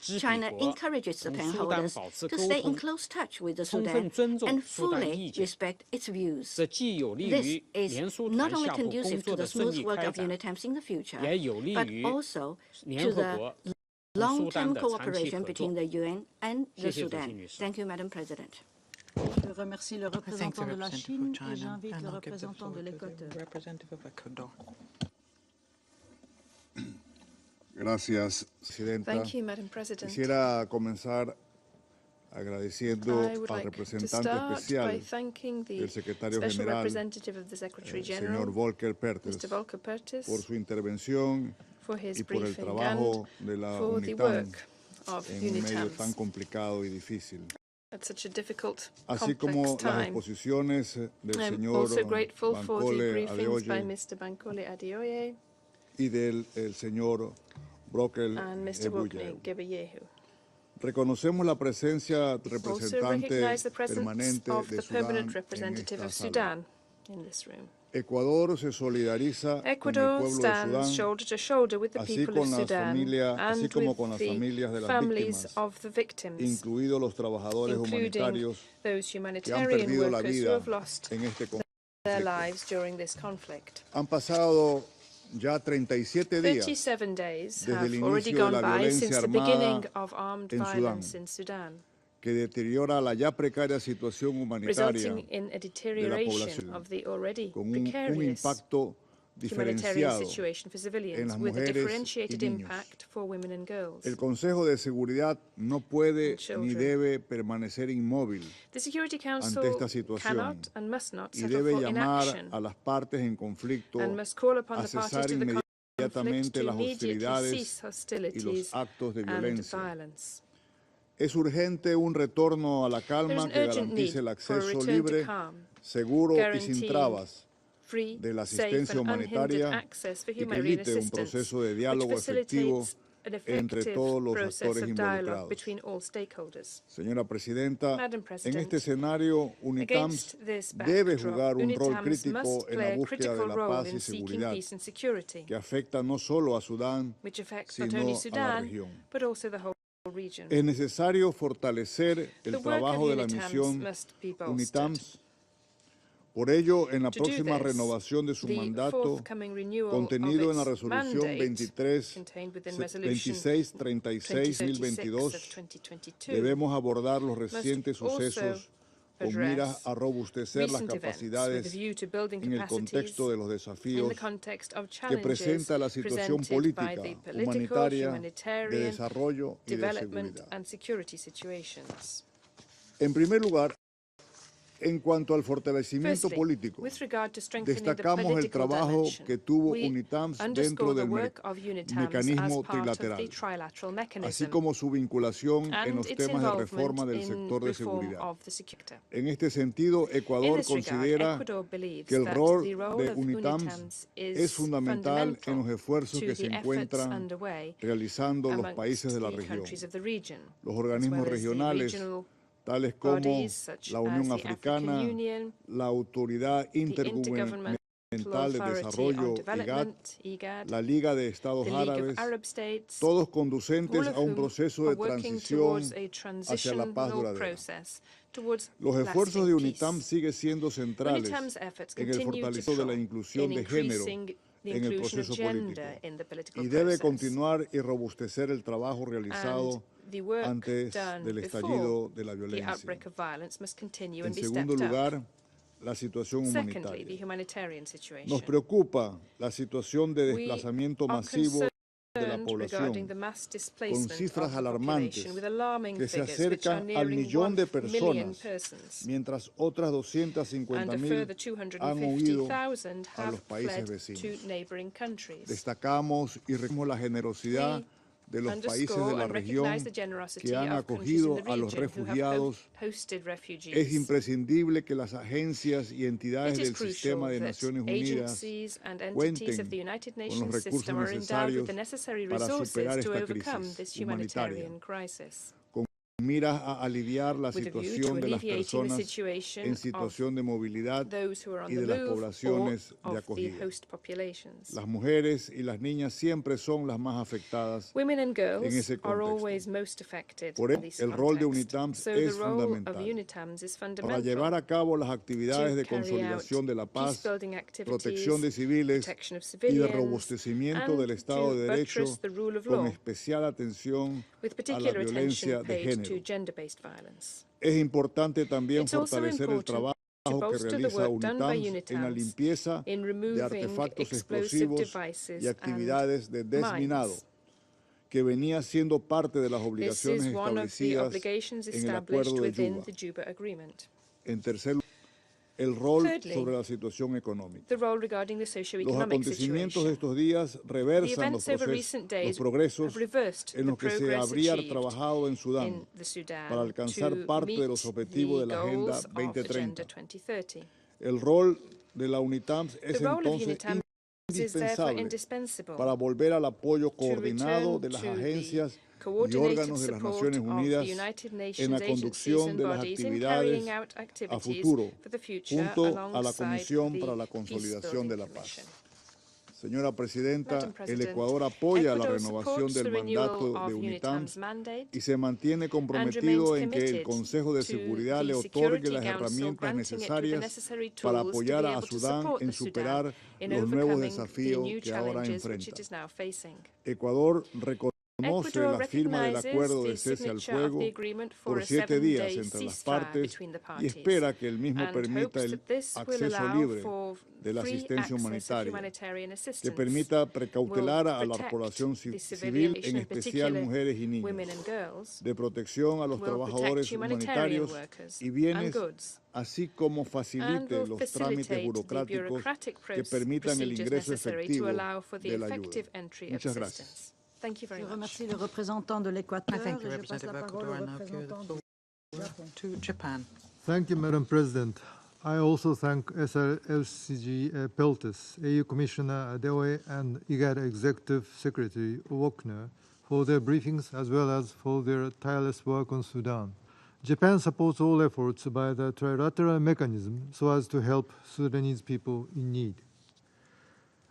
China encourages Sudan holders to stay in close touch with the Sudan and fully respect its views. This is not only conducive to the smooth work of UNITAMS in the future, but also to the long-term cooperation between the UN and the Sudan. Thank you, Madam President. Je remercie le représentant de la Chine et j'invite le représentant de l'Équateur. Gracias, Presidenta. Thank you, Madam President. Quisiera comenzar agradeciendo al representante especial del Secretario General, señor Volker Perthes, por su intervención y por el trabajo de la UNITAM en un medio tan complicado y difícil. at such a difficult, así complex como las time. exposiciones del I'm señor also grateful for the Bankole briefings by Adeoye Mr. Bankole Adeoye y del señor Brokel and Mr. Wokne Gebeyehu. Reconocemos la presencia Also representante recognize the presence permanente of de the Sudán permanent en representative esta of sala. Sudan in this room. Ecuador se solidariza con el Ecuador pueblo de stands Sudán, shoulder to shoulder with the así people of con las Sudan familias, así and como with con las the familias de las families víctimas, of the victims, incluidos los trabajadores including humanitarios those que han humanitarian perdido la workers who vida have lost en este their conflicto. lives during this conflict. Han pasado ya 37 días 37 days desde el have already inicio de la gone by violencia since the beginning armada of armed en violence Sudán, in Sudan, que deteriora la ya precaria situación humanitaria resulting in a de la deterioration población, of the already con un precarious impacto humanitarian diferenciado situation for en civilians, las with a mujeres y differentiated niños. impact for women and girls. El Consejo de Seguridad no puede And children. ni debe permanecer inmóvil The Security ante Council esta situación cannot and must not y settle debe for llamar inaction a las partes en conflicto and must call upon a the parties cesar to the conflict inmediatamente to las immediately hostilidades cease y los hostilities actos de and violencia. violence. Es urgente un retorno a la There is calma an que urgent need garantice el for a acceso return to libre, calm, seguro y sin guaranteeing trabas free, de la safe asistencia and unhindered humanitaria access for y que humanitarian evite un assistance, proceso de which diálogo efectivo facilitates an entre effective todos los process actores of dialogue involucrados. between all stakeholders. Señora Presidenta, Madam en President, este escenario, UNITAMS against this debe backdrop, jugar un rol UNITAMS crítico must en la play a búsqueda de critical la role paz y in seeking seguridad, peace and security, que afecta no solo a Sudán, which affects not sino only a la Sudan, región. but also the whole region. Es necesario fortalecer The el work of trabajo de la UNITAMS misión must be bolstered. UNITAMS. Por ello, en la To do próxima this, renovación de su the mandato, forthcoming renewal contenido of en la its resolución mandate, contained within Resolution 2636-2022, 2022, debemos abordar los must recientes also sucesos con miras a robustecer las recent events with a capacidades view to building en el capacities contexto de los in desafíos the context of que challenges presenta la situación presented by política, the political, humanitaria, de humanitarian, desarrollo y de development seguridad. and security situations. En primer lugar, en cuanto al fortalecimiento Firstly, político, with regard to strengthening the destacamos el political trabajo dimension, que tuvo we UNITAMS dentro underscore the del work of UNITAMS mecanismo as part of the trilateral, trilateral así mechanism como su vinculación en and los its temas de involvement reforma del in sector de reform seguridad. of the security. En este sentido, In Ecuador this regard, considera Ecuador believes que el that rol the role de of UNITAMS UNITAMS es is fundamental en los fundamental esfuerzos to que se the efforts encuentran underway realizando los amongst países de la the región, countries of the region, los as organismos well as the regionales, regional tales como bodies such la as Unión the African Africana, Union, la Autoridad the Intergubernamental de Authority Desarrollo, on IGAD, Development, IGAD, la Liga de Estados the League Árabes, of Arab States, todos conducentes all of a un whom proceso are de working transición towards a hacia la paz transitional duradera. process towards Los esfuerzos de lasting UNITAM peace. siguen siendo centrales UNITAM's efforts en el continue to fortalecimiento de la draw inclusión in de género increasing the en el inclusion of proceso político gender in the political y debe process. continuar y robustecer el trabajo realizado And the work antes done del before estallido de la the violencia. outbreak of violence must continue En and be segundo stepped up. lugar, la situación Secondly, the humanitaria. humanitarian situation. Nos preocupa la situación de We desplazamiento are masivo de la regarding the población, mass con displacement cifras of the alarmantes population, with alarming que se figures which are acercan al nearing millón de 1 million personas, persons, mientras otras and a 250.000 further han huido 250,000 a los have países fled vecinos. to neighboring countries. Destacamos y reconocemos la generosidad de los países de la and región recognize the generosity que han of countries in acogido the a los region who have refugiados. hosted refugees. Es imprescindible que las agencias y entidades It is del crucial sistema de that Naciones Unidas agencies and entities cuenten of the United con los Nations recursos system are endowed with the necesarios necessary para resources superar to esta overcome crisis this humanitaria, humanitarian crisis, con miras a aliviar la with a view to situación de las alleviating the personas situation en of situación de movilidad those who are on y the de las move or poblaciones de of the acogida. host populations. Las mujeres y las niñas siempre son las más afectadas Women and en girls ese are contexto. always most affected Por in ello, this el rol de context. UNITAMS So es the role of fundamental UNITAMS is para fundamental llevar a cabo las actividades to de carry consolidación out de la paz, peace-building activities, protección de civiles protection of y de civilians, robustecimiento and del Estado to de Derecho, buttress the rule of con law, especial atención with a la particular violencia attention de paid to género. gender-based violence. Es importante también It's also fortalecer el important trabajo to que bolster the realiza work done by UNITAMS en la UNITAMS limpieza in de removing artefactos explosive explosivos devices y actividades de and desminado, mines. que venía siendo parte de las This obligaciones is one of the establecidas obligations en el established Acuerdo de within Yuba. the Juba Agreement. En tercer lugar, el rol Thirdly, sobre la situación económica. the role regarding the Los socio-economic acontecimientos de situation. estos días The reversan events over recent days progresos have reversed en the los que se progress habría achieved trabajado en Sudán in the Sudan para alcanzar to parte de meet los objetivos the de la Agenda goals of Agenda 2030. 2030. El rol de la UNITAMS es The role of entonces UNITAM is therefore indispensable indispensable para volver al apoyo to coordinado return de las to the agencias y coordinated órganos de las support Naciones of the Unidas United en Nations la agencies conducción and de las bodies in actividades carrying out a activities futuro, for the future junto a la alongside Comisión para the la Consolidación Peace de la Building Paz. Commission. Señora Presidenta, Madam el President, Ecuador apoya la Ecuador renovación supports del the renewal mandato de of UNITAMS UNITAM's mandate y se mantiene and remains comprometido en que el committed Consejo de to Seguridad le the otorgue Security las Council, herramientas granting it with the necesarias necessary para tools to be apoyar a able to Sudán support en the Sudan superar in los nuevos overcoming the desafíos new que ahora challenges which enfrenta. it is now facing. Ecuador reconoce Ecuador la firma del recognizes acuerdo de the cese al signature of the fuego agreement for por a 7 días 7-day entre las ceasefire partes between the y parties espera que el mismo and permita hopes el that this will acceso allow libre for de la free asistencia access of humanitaria, humanitarian que assistance, permita will precautelar a la protect población the civil, civilian en population, especial particularly mujeres y women niños, and girls, de protección a los will protect trabajadores humanitarian humanitarios workers y and bienes, goods, así como and facilite will los trámites facilitate the burocráticos bureaucratic que permitan el procedures ingreso necessary to efectivo allow for the de la ayuda. effective entry of Muchas gracias. assistance. Thank you very Je much. remercie le représentant de l'Équateur thank you, et je passe la Representative parole au Ecuador. I now give the représentant floor du Japon. to Japan. Thank you, Madam President. I also thank SRLCG Peltis, AU Commissioner Adeoye, and IGAD Executive Secretary Wokner for their briefings as well as for their tireless work on Sudan. Japan supports all efforts by the trilateral mechanism so as to help Sudanese people in need.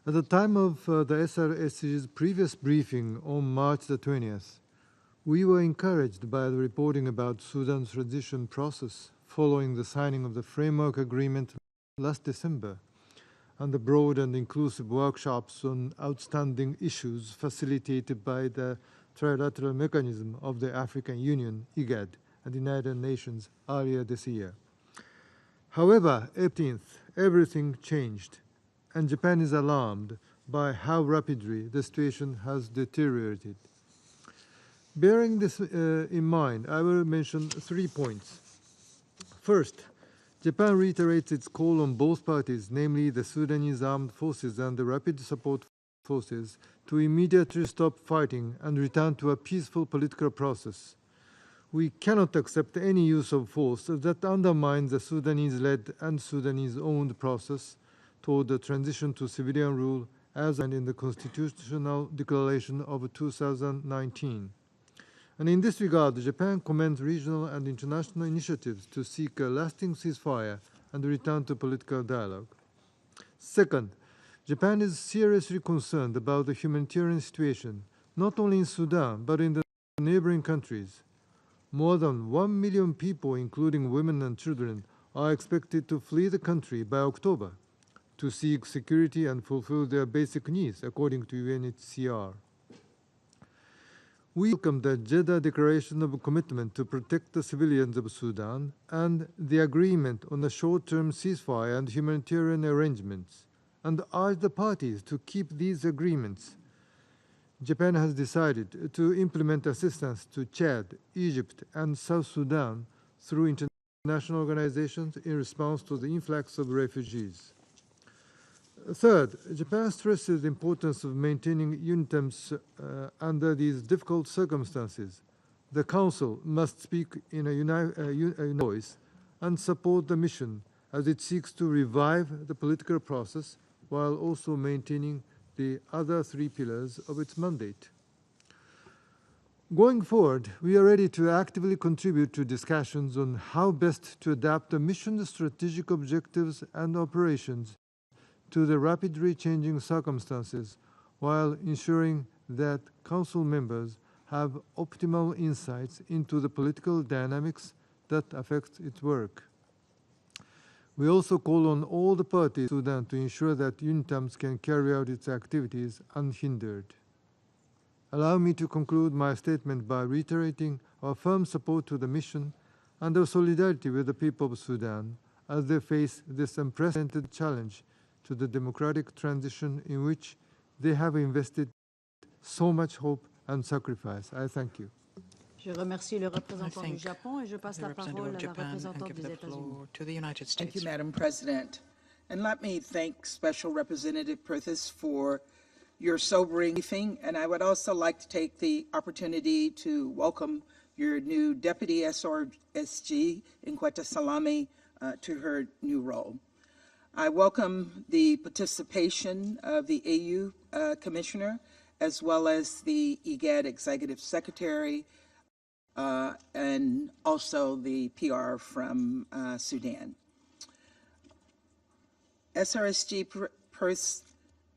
At the time of the SRSCG's previous briefing on March the 20th, we were encouraged by the reporting about Sudan's transition process following the signing of the framework agreement last December and the broad and inclusive workshops on outstanding issues facilitated by the trilateral mechanism of the African Union, IGAD, and the United Nations earlier this year. However, 18th, everything changed, and Japan is alarmed by how rapidly the situation has deteriorated. Bearing this in mind, I will mention 3 points. First, Japan reiterates its call on both parties, namely the Sudanese armed forces and the Rapid Support Forces, to immediately stop fighting and return to a peaceful political process. We cannot accept any use of force that undermines the Sudanese-led and Sudanese-owned process toward the transition to civilian rule as and in the Constitutional Declaration of 2019. And in this regard, Japan commends regional and international initiatives to seek a lasting ceasefire and return to political dialogue. Second, Japan is seriously concerned about the humanitarian situation, not only in Sudan, but in the neighboring countries. More than 1 million people, including women and children, are expected to flee the country by October to seek security and fulfill their basic needs, according to UNHCR. We welcome the Jeddah Declaration of Commitment to protect the civilians of Sudan and the agreement on a short-term ceasefire and humanitarian arrangements, and urge the parties to keep these agreements. Japan has decided to implement assistance to Chad, Egypt, and South Sudan through international organizations in response to the influx of refugees. Third, Japan stresses the importance of maintaining UNITAMS under these difficult circumstances. The Council must speak in a united voice and support the mission as it seeks to revive the political process while also maintaining the other 3 pillars of its mandate. Going forward, we are ready to actively contribute to discussions on how best to adapt the mission's strategic objectives and operations to the rapidly changing circumstances while ensuring that Council members have optimal insights into the political dynamics that affect its work. We also call on all the parties in Sudan to ensure that UNITAMS can carry out its activities unhindered. Allow me to conclude my statement by reiterating our firm support to the mission and our solidarity with the people of Sudan as they face this unprecedented challenge to the democratic transition in which they have invested so much hope and sacrifice. I thank you. Je remercie le représentant du Japon et je passe la parole à la représentante des États-Unis. Thank you, Madam President. And let me thank Special Representative Perthes for your sobering briefing. And I would also like to take the opportunity to welcome your new Deputy SRSG, Inqueta Salami, to her new role. I welcome the participation of the AU Commissioner, as well as the IGAD Executive Secretary, and also the PR from Sudan. SRSG Perthes,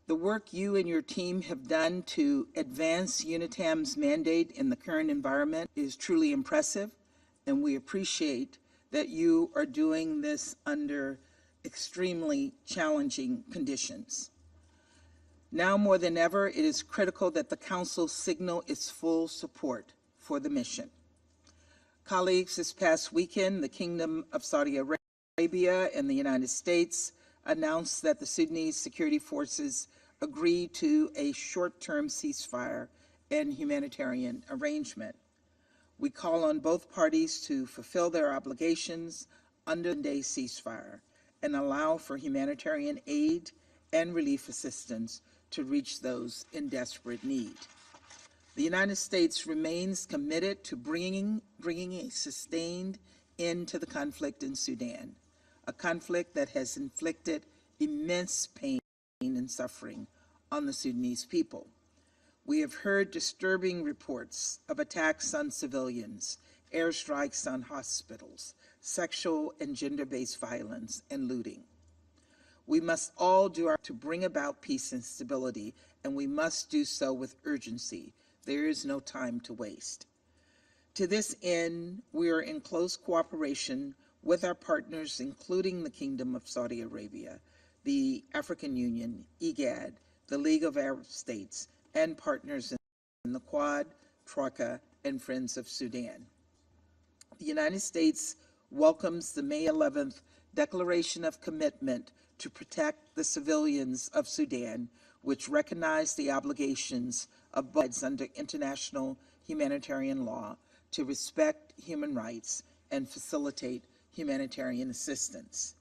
the work you and your team have done to advance UNITAM's mandate in the current environment is truly impressive, and we appreciate that you are doing this under extremely challenging conditions. Now more than ever, it is critical that the Council signal its full support for the mission. Colleagues, this past weekend, the Kingdom of Saudi Arabia and the United States announced that the Sudanese security forces agreed to a short-term ceasefire and humanitarian arrangement. We call on both parties to fulfill their obligations under the day ceasefire and allow for humanitarian aid and relief assistance to reach those in desperate need. The United States remains committed to bringing a sustained end to the conflict in Sudan, a conflict that has inflicted immense pain and suffering on the Sudanese people. We have heard disturbing reports of attacks on civilians, airstrikes on hospitals, sexual and gender-based violence, and looting. We must all do our to bring about peace and stability, and we must do so with urgency. There is no time to waste. To this end, we are in close cooperation with our partners, including the Kingdom of Saudi Arabia, the African Union, IGAD, the League of Arab States, and partners in the Quad, Troika, and Friends of Sudan. The United States welcomes the May 11th Declaration of Commitment to protect the civilians of Sudan, which recognized the obligations of both sides under international humanitarian law to respect human rights and facilitate humanitarian assistance.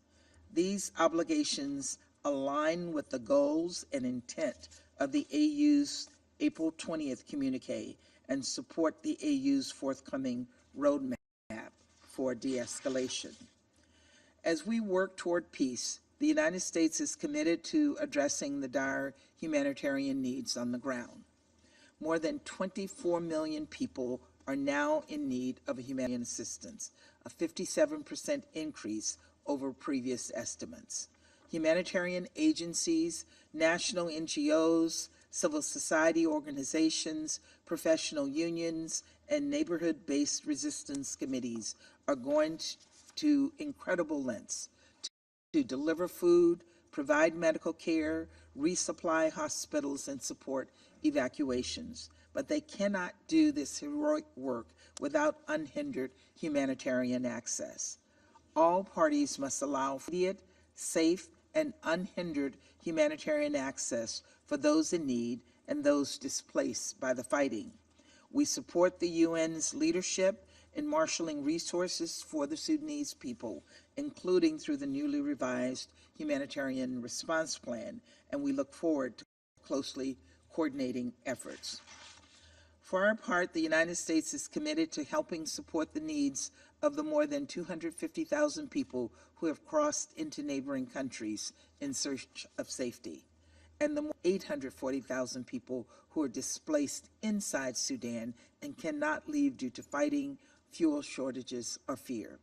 These obligations align with the goals and intent of the AU's April 20th communique and support the AU's forthcoming roadmap for de-escalation. As we work toward peace, the United States is committed to addressing the dire humanitarian needs on the ground. More than 24 million people are now in need of humanitarian assistance, a 57% increase over previous estimates. Humanitarian agencies, national NGOs, civil society organizations, professional unions, and neighborhood-based resistance committees are going to incredible lengths to deliver food, provide medical care, resupply hospitals, and support evacuations. But they cannot do this heroic work without unhindered humanitarian access. All parties must allow immediate, safe, and unhindered humanitarian access for those in need and those displaced by the fighting. We support the UN's leadership in marshaling resources for the Sudanese people, including through the newly revised Humanitarian Response Plan, and we look forward to closely coordinating efforts. For our part, the United States is committed to helping support the needs of the more than 250,000 people who have crossed into neighboring countries in search of safety, and the more 840,000 people who are displaced inside Sudan and cannot leave due to fighting, fuel shortages, or fear.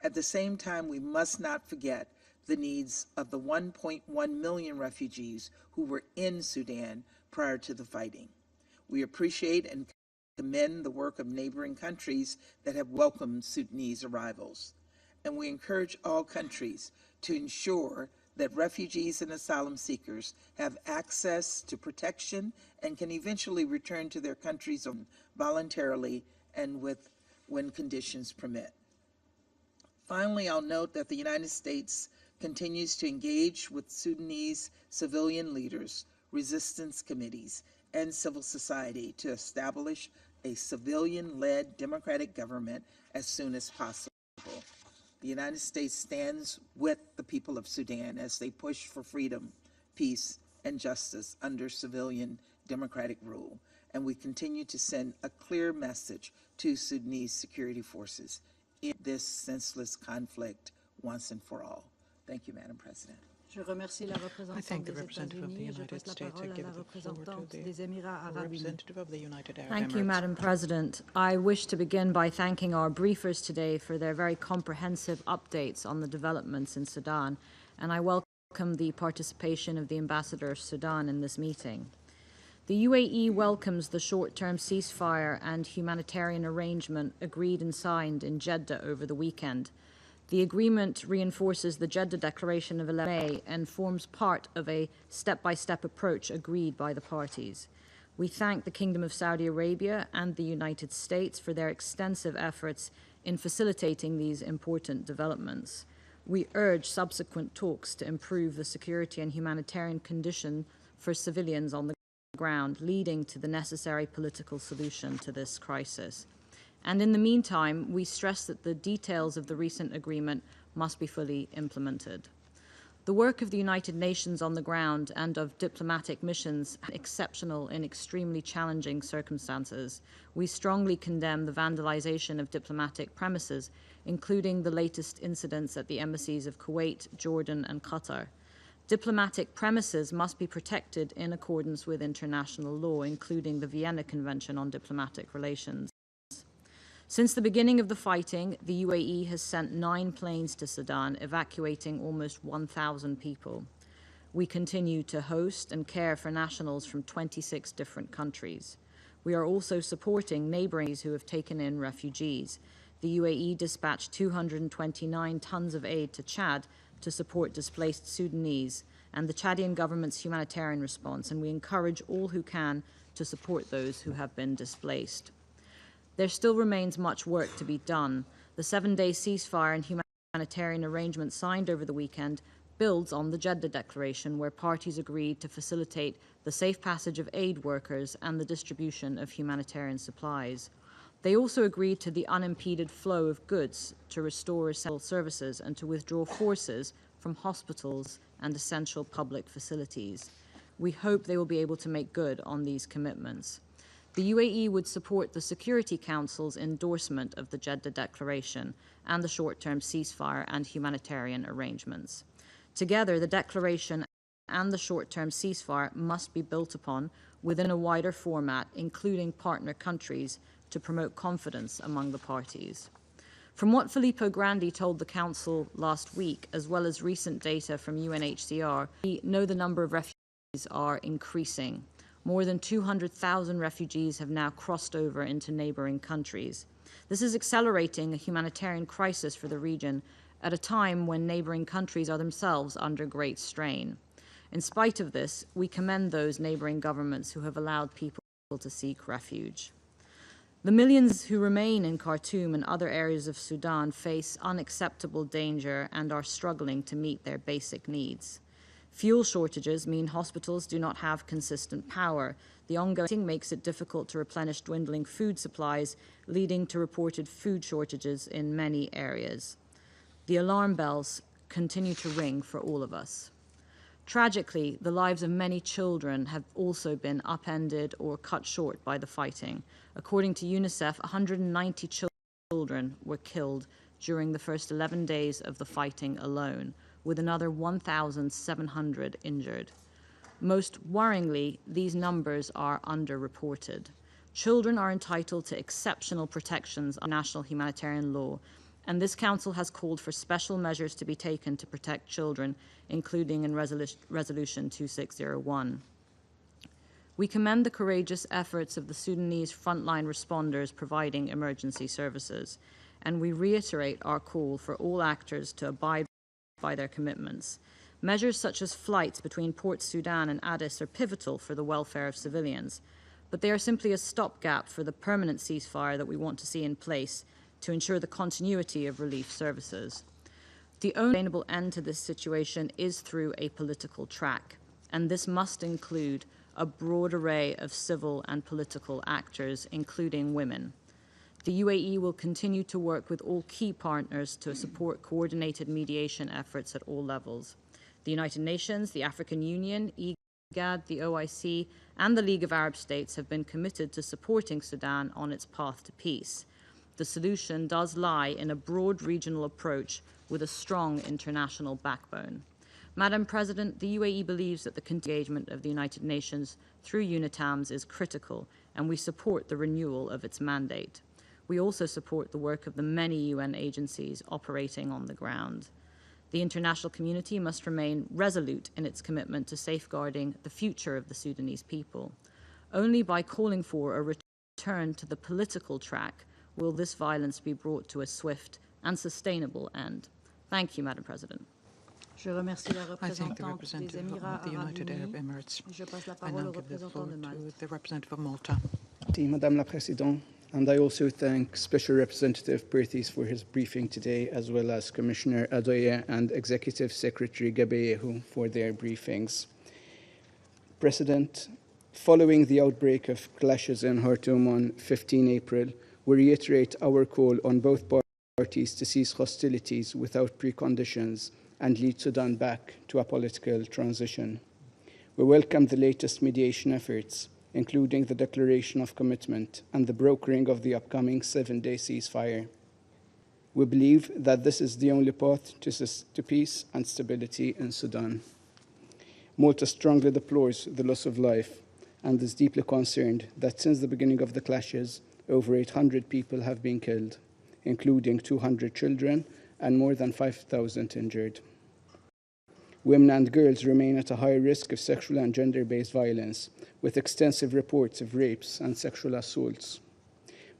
At the same time, we must not forget the needs of the 1.1 million refugees who were in Sudan prior to the fighting. We appreciate and commend the work of neighboring countries that have welcomed Sudanese arrivals. And we encourage all countries to ensure that refugees and asylum seekers have access to protection and can eventually return to their countries voluntarily and when conditions permit. Finally, I'll note that the United States continues to engage with Sudanese civilian leaders, resistance committees, and civil society to establish a civilian-led democratic government as soon as possible. The United States stands with the people of Sudan as they push for freedom, peace, and justice under civilian democratic rule. And we continue to send a clear message to Sudanese security forces in this senseless conflict once and for all. Thank you, Madam President. Je remercie la représentante des États-Unis. Je passe la parole à la représentante des Émirats Arabes Unis. Thank you, Madam President. I wish to begin by thanking our briefers today for their very comprehensive updates on the developments in Sudan, and I welcome the participation of the Ambassador of Sudan in this meeting. The UAE welcomes the short-term ceasefire and humanitarian arrangement agreed and signed in Jeddah over the weekend. The agreement reinforces the Jeddah Declaration of 11 May and forms part of a step-by-step approach agreed by the parties. We thank the Kingdom of Saudi Arabia and the United States for their extensive efforts in facilitating these important developments. We urge subsequent talks to improve the security and humanitarian condition for civilians on the ground, leading to the necessary political solution to this crisis. And in the meantime, we stress that the details of the recent agreement must be fully implemented. The work of the United Nations on the ground and of diplomatic missions is exceptional in extremely challenging circumstances. We strongly condemn the vandalization of diplomatic premises, including the latest incidents at the embassies of Kuwait, Jordan, and Qatar. Diplomatic premises must be protected in accordance with international law, including the Vienna Convention on Diplomatic Relations. Since the beginning of the fighting, the UAE has sent 9 planes to Sudan, evacuating almost 1,000 people. We continue to host and care for nationals from 26 different countries. We are also supporting neighboring who have taken in refugees. The UAE dispatched 229 tons of aid to Chad to support displaced Sudanese and the Chadian government's humanitarian response, and we encourage all who can to support those who have been displaced. There still remains much work to be done. The 7-day ceasefire and humanitarian arrangement signed over the weekend builds on the Jeddah Declaration, where parties agreed to facilitate the safe passage of aid workers and the distribution of humanitarian supplies. They also agreed to the unimpeded flow of goods, to restore essential services, and to withdraw forces from hospitals and essential public facilities. We hope they will be able to make good on these commitments. The UAE would support the Security Council's endorsement of the Jeddah Declaration and the short-term ceasefire and humanitarian arrangements. Together, the declaration and the short-term ceasefire must be built upon within a wider format, including partner countries, to promote confidence among the parties. From what Filippo Grandi told the Council last week, as well as recent data from UNHCR, we know the number of refugees are increasing. More than 200,000 refugees have now crossed over into neighboring countries. This is accelerating a humanitarian crisis for the region at a time when neighboring countries are themselves under great strain. In spite of this, we commend those neighboring governments who have allowed people to seek refuge. The millions who remain in Khartoum and other areas of Sudan face unacceptable danger and are struggling to meet their basic needs. Fuel shortages mean hospitals do not have consistent power. The ongoing makes it difficult to replenish dwindling food supplies, leading to reported food shortages in many areas. The alarm bells continue to ring for all of us. Tragically, the lives of many children have also been upended or cut short by the fighting. According to UNICEF, 190 children were killed during the first 11 days of the fighting alone, with another 1,700 injured. Most worryingly, these numbers are underreported. Children are entitled to exceptional protections under national humanitarian law, and this Council has called for special measures to be taken to protect children, including in Resolution 2601. We commend the courageous efforts of the Sudanese frontline responders providing emergency services, and we reiterate our call for all actors to abide by their commitments. Measures such as flights between Port Sudan and Addis are pivotal for the welfare of civilians, but they are simply a stopgap for the permanent ceasefire that we want to see in place to ensure the continuity of relief services. The only sustainable end to this situation is through a political track, and this must include a broad array of civil and political actors, including women. The UAE will continue to work with all key partners to support coordinated mediation efforts at all levels. The United Nations, the African Union, IGAD, the OIC, and the League of Arab States have been committed to supporting Sudan on its path to peace. The solution does lie in a broad regional approach with a strong international backbone. Madam President, the UAE believes that the engagement of the United Nations through UNITAMS is critical, and we support the renewal of its mandate. We also support the work of the many UN agencies operating on the ground. The international community must remain resolute in its commitment to safeguarding the future of the Sudanese people. Only by calling for a return to the political track will this violence be brought to a swift and sustainable end. Thank you, Madam President. Je remercie la I thank the représentante des representative Émirats of the United Arab Arabes Unis. Emirates. Je passe la I parole now au give the floor représentant de Malte. to the representative of Malta. Madame la Présidente, and I also thank Special Representative Perthes for his briefing today, as well as Commissioner Adoye and Executive Secretary Gebeyehu for their briefings. President, following the outbreak of clashes in Khartoum on 15 April, we reiterate our call on both parties to cease hostilities without preconditions and lead Sudan back to a political transition. We welcome the latest mediation efforts, including the declaration of commitment and the brokering of the upcoming 7-day ceasefire. We believe that this is the only path to peace and stability in Sudan. Malta strongly deplores the loss of life and is deeply concerned that since the beginning of the clashes, over 800 people have been killed, including 200 children and more than 5,000 injured. Women and girls remain at a high risk of sexual and gender-based violence, with extensive reports of rapes and sexual assaults.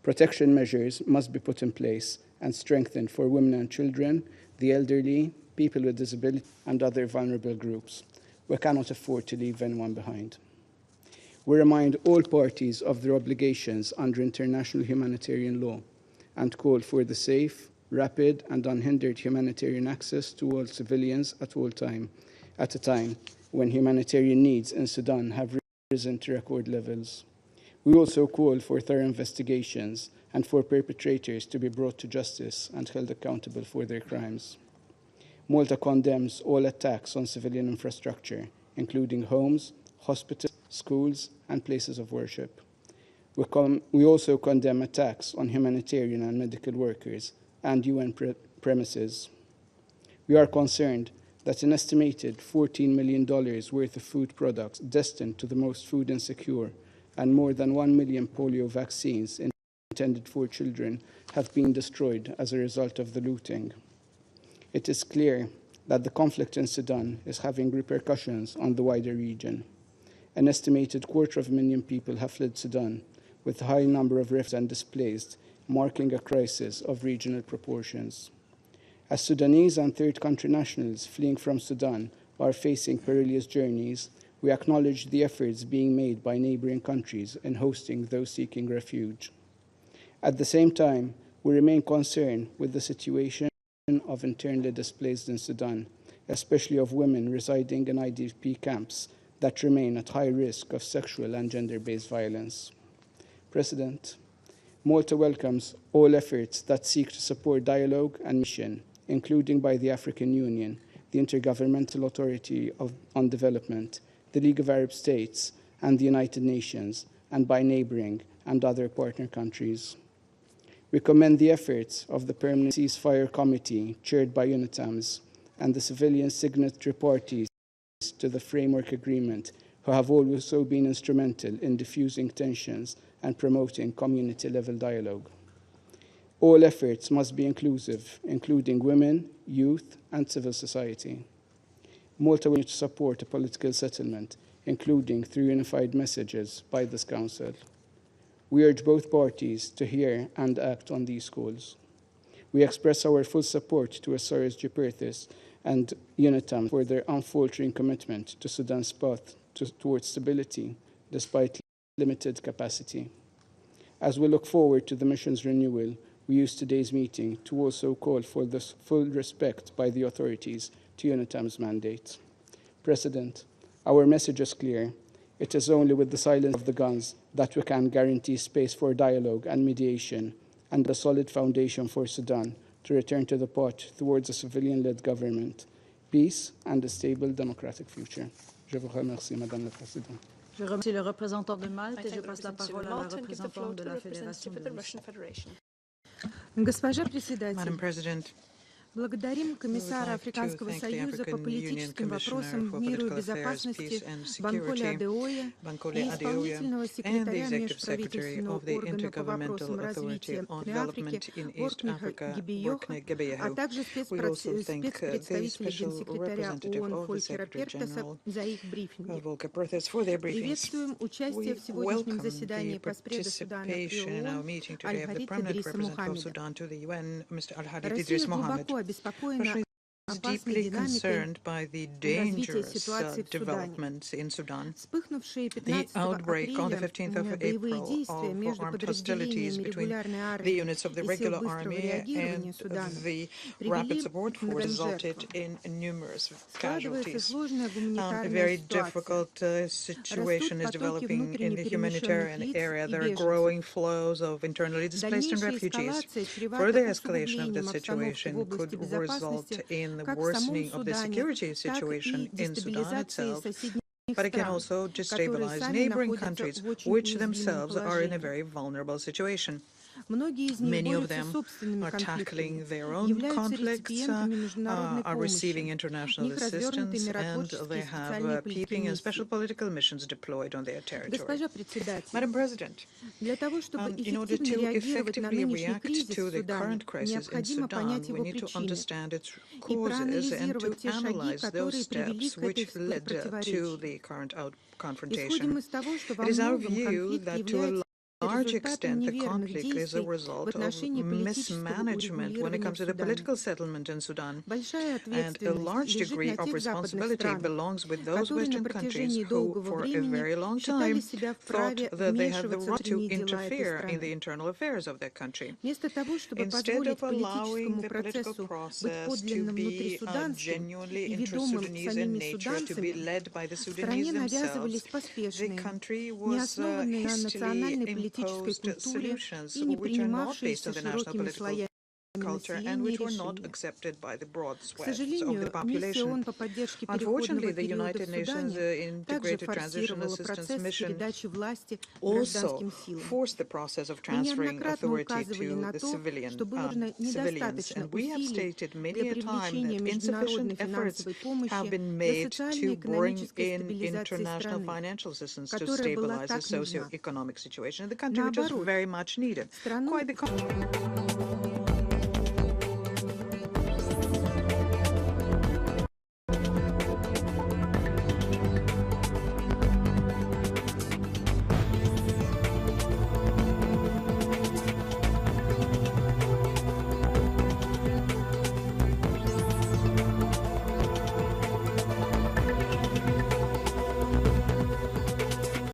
Protection measures must be put in place and strengthened for women and children, the elderly, people with disabilities, and other vulnerable groups. We cannot afford to leave anyone behind. We remind all parties of their obligations under international humanitarian law and call for the safe, rapid, and unhindered humanitarian access to all civilians at a time when humanitarian needs in Sudan have risen to record levels. We also call for thorough investigations and for perpetrators to be brought to justice and held accountable for their crimes. Malta condemns all attacks on civilian infrastructure, including homes, hospitals, schools, and places of worship. We also condemn attacks on humanitarian and medical workers and UN premises. We are concerned that an estimated $14 million worth of food products destined to the most food insecure and more than 1 million polio vaccines intended for children have been destroyed as a result of the looting. It is clear that the conflict in Sudan is having repercussions on the wider region. An estimated 250,000 people have fled Sudan, with a high number of refugees and displaced, marking a crisis of regional proportions. As Sudanese and third country nationals fleeing from Sudan are facing perilous journeys, we acknowledge the efforts being made by neighboring countries in hosting those seeking refuge. At the same time, we remain concerned with the situation of internally displaced in Sudan, especially of women residing in IDP camps that remain at high risk of sexual and gender-based violence. President, Malta welcomes all efforts that seek to support dialogue and mission, including by the African Union, the Intergovernmental Authority on Development, the League of Arab States, and the United Nations, and by neighboring and other partner countries. We commend the efforts of the Permanent Ceasefire Committee, chaired by UNITAMS, and the civilian signatory parties to the framework agreement, who have also been instrumental in diffusing tensions and promoting community-level dialogue. All efforts must be inclusive, including women, youth, and civil society. Malta will support a political settlement, including through unified messages by this Council. We urge both parties to hear and act on these calls. We express our full support to Secretary-General Guterres and UNITAM for their unfaltering commitment to Sudan's path towards stability, despite limited capacity. As we look forward to the mission's renewal, we use today's meeting to also call for this full respect by the authorities to UNITAM's mandate. President, our message is clear. It is only with the silence of the guns that we can guarantee space for dialogue and mediation and a solid foundation for Sudan to return to the path towards a civilian-led government, peace, and a stable democratic future. Je vous remercie, Madame la Présidente. Je remercie le représentant de Malte et je passe la parole à la représentante de la Fédération de Russie. Madam President, Благодарим комиссара Африканского союза по политическим вопросам, миру и безопасности Банколе Адеоя и исполнительного секретаря межправительственного органа по вопросам развития в Африке Ортниха Гебейеха, а также спецпредставителя генсекретаря ООН Фолькера Пертеса за их брифинги. Приветствуем участие в сегодняшнем заседании Поспреда Судана при ООН Аль-Харит Идриса Мухаммеда. Россия глубоко Russia is deeply concerned by the dangerous developments in Sudan. The outbreak on the 15th of April of armed hostilities between the units of the regular army and the rapid support force resulted in numerous casualties. A very difficult situation is developing in the humanitarian area. There are growing flows of internally displaced and refugees. Further escalation of the situation could result in the worsening of the security situation in Sudan itself, but it can also destabilize neighboring countries, which themselves are in a very vulnerable situation. Many of them are tackling their own conflicts, are receiving international assistance, and they have peeping and special political missions deployed on their territory. Madam President, in order to effectively react to the current crisis in Sudan, we need to understand its causes and to analyze those steps which led to the current confrontation. It is our view that to a large extent, the conflict is a result of mismanagement when it comes to the political settlement in Sudan, and a large degree of responsibility belongs with those Western countries who, for a very long time, thought that they had the right to interfere in the internal affairs of their country. Instead of allowing the political process to be genuinely inter-Sudanese in nature, to be led by the Sudanese themselves, the country was hastily imposed solutions which are not based on the national political culture and which were not accepted by the broad swaths of the population. Unfortunately, the United Nations Integrated Transition Assistance Mission also forced the process of transferring authority to the civilians, and we have stated many a time that insufficient efforts have been made to bring in international financial assistance to stabilize the socio-economic situation in the country, which is very much needed. Quite the contrary.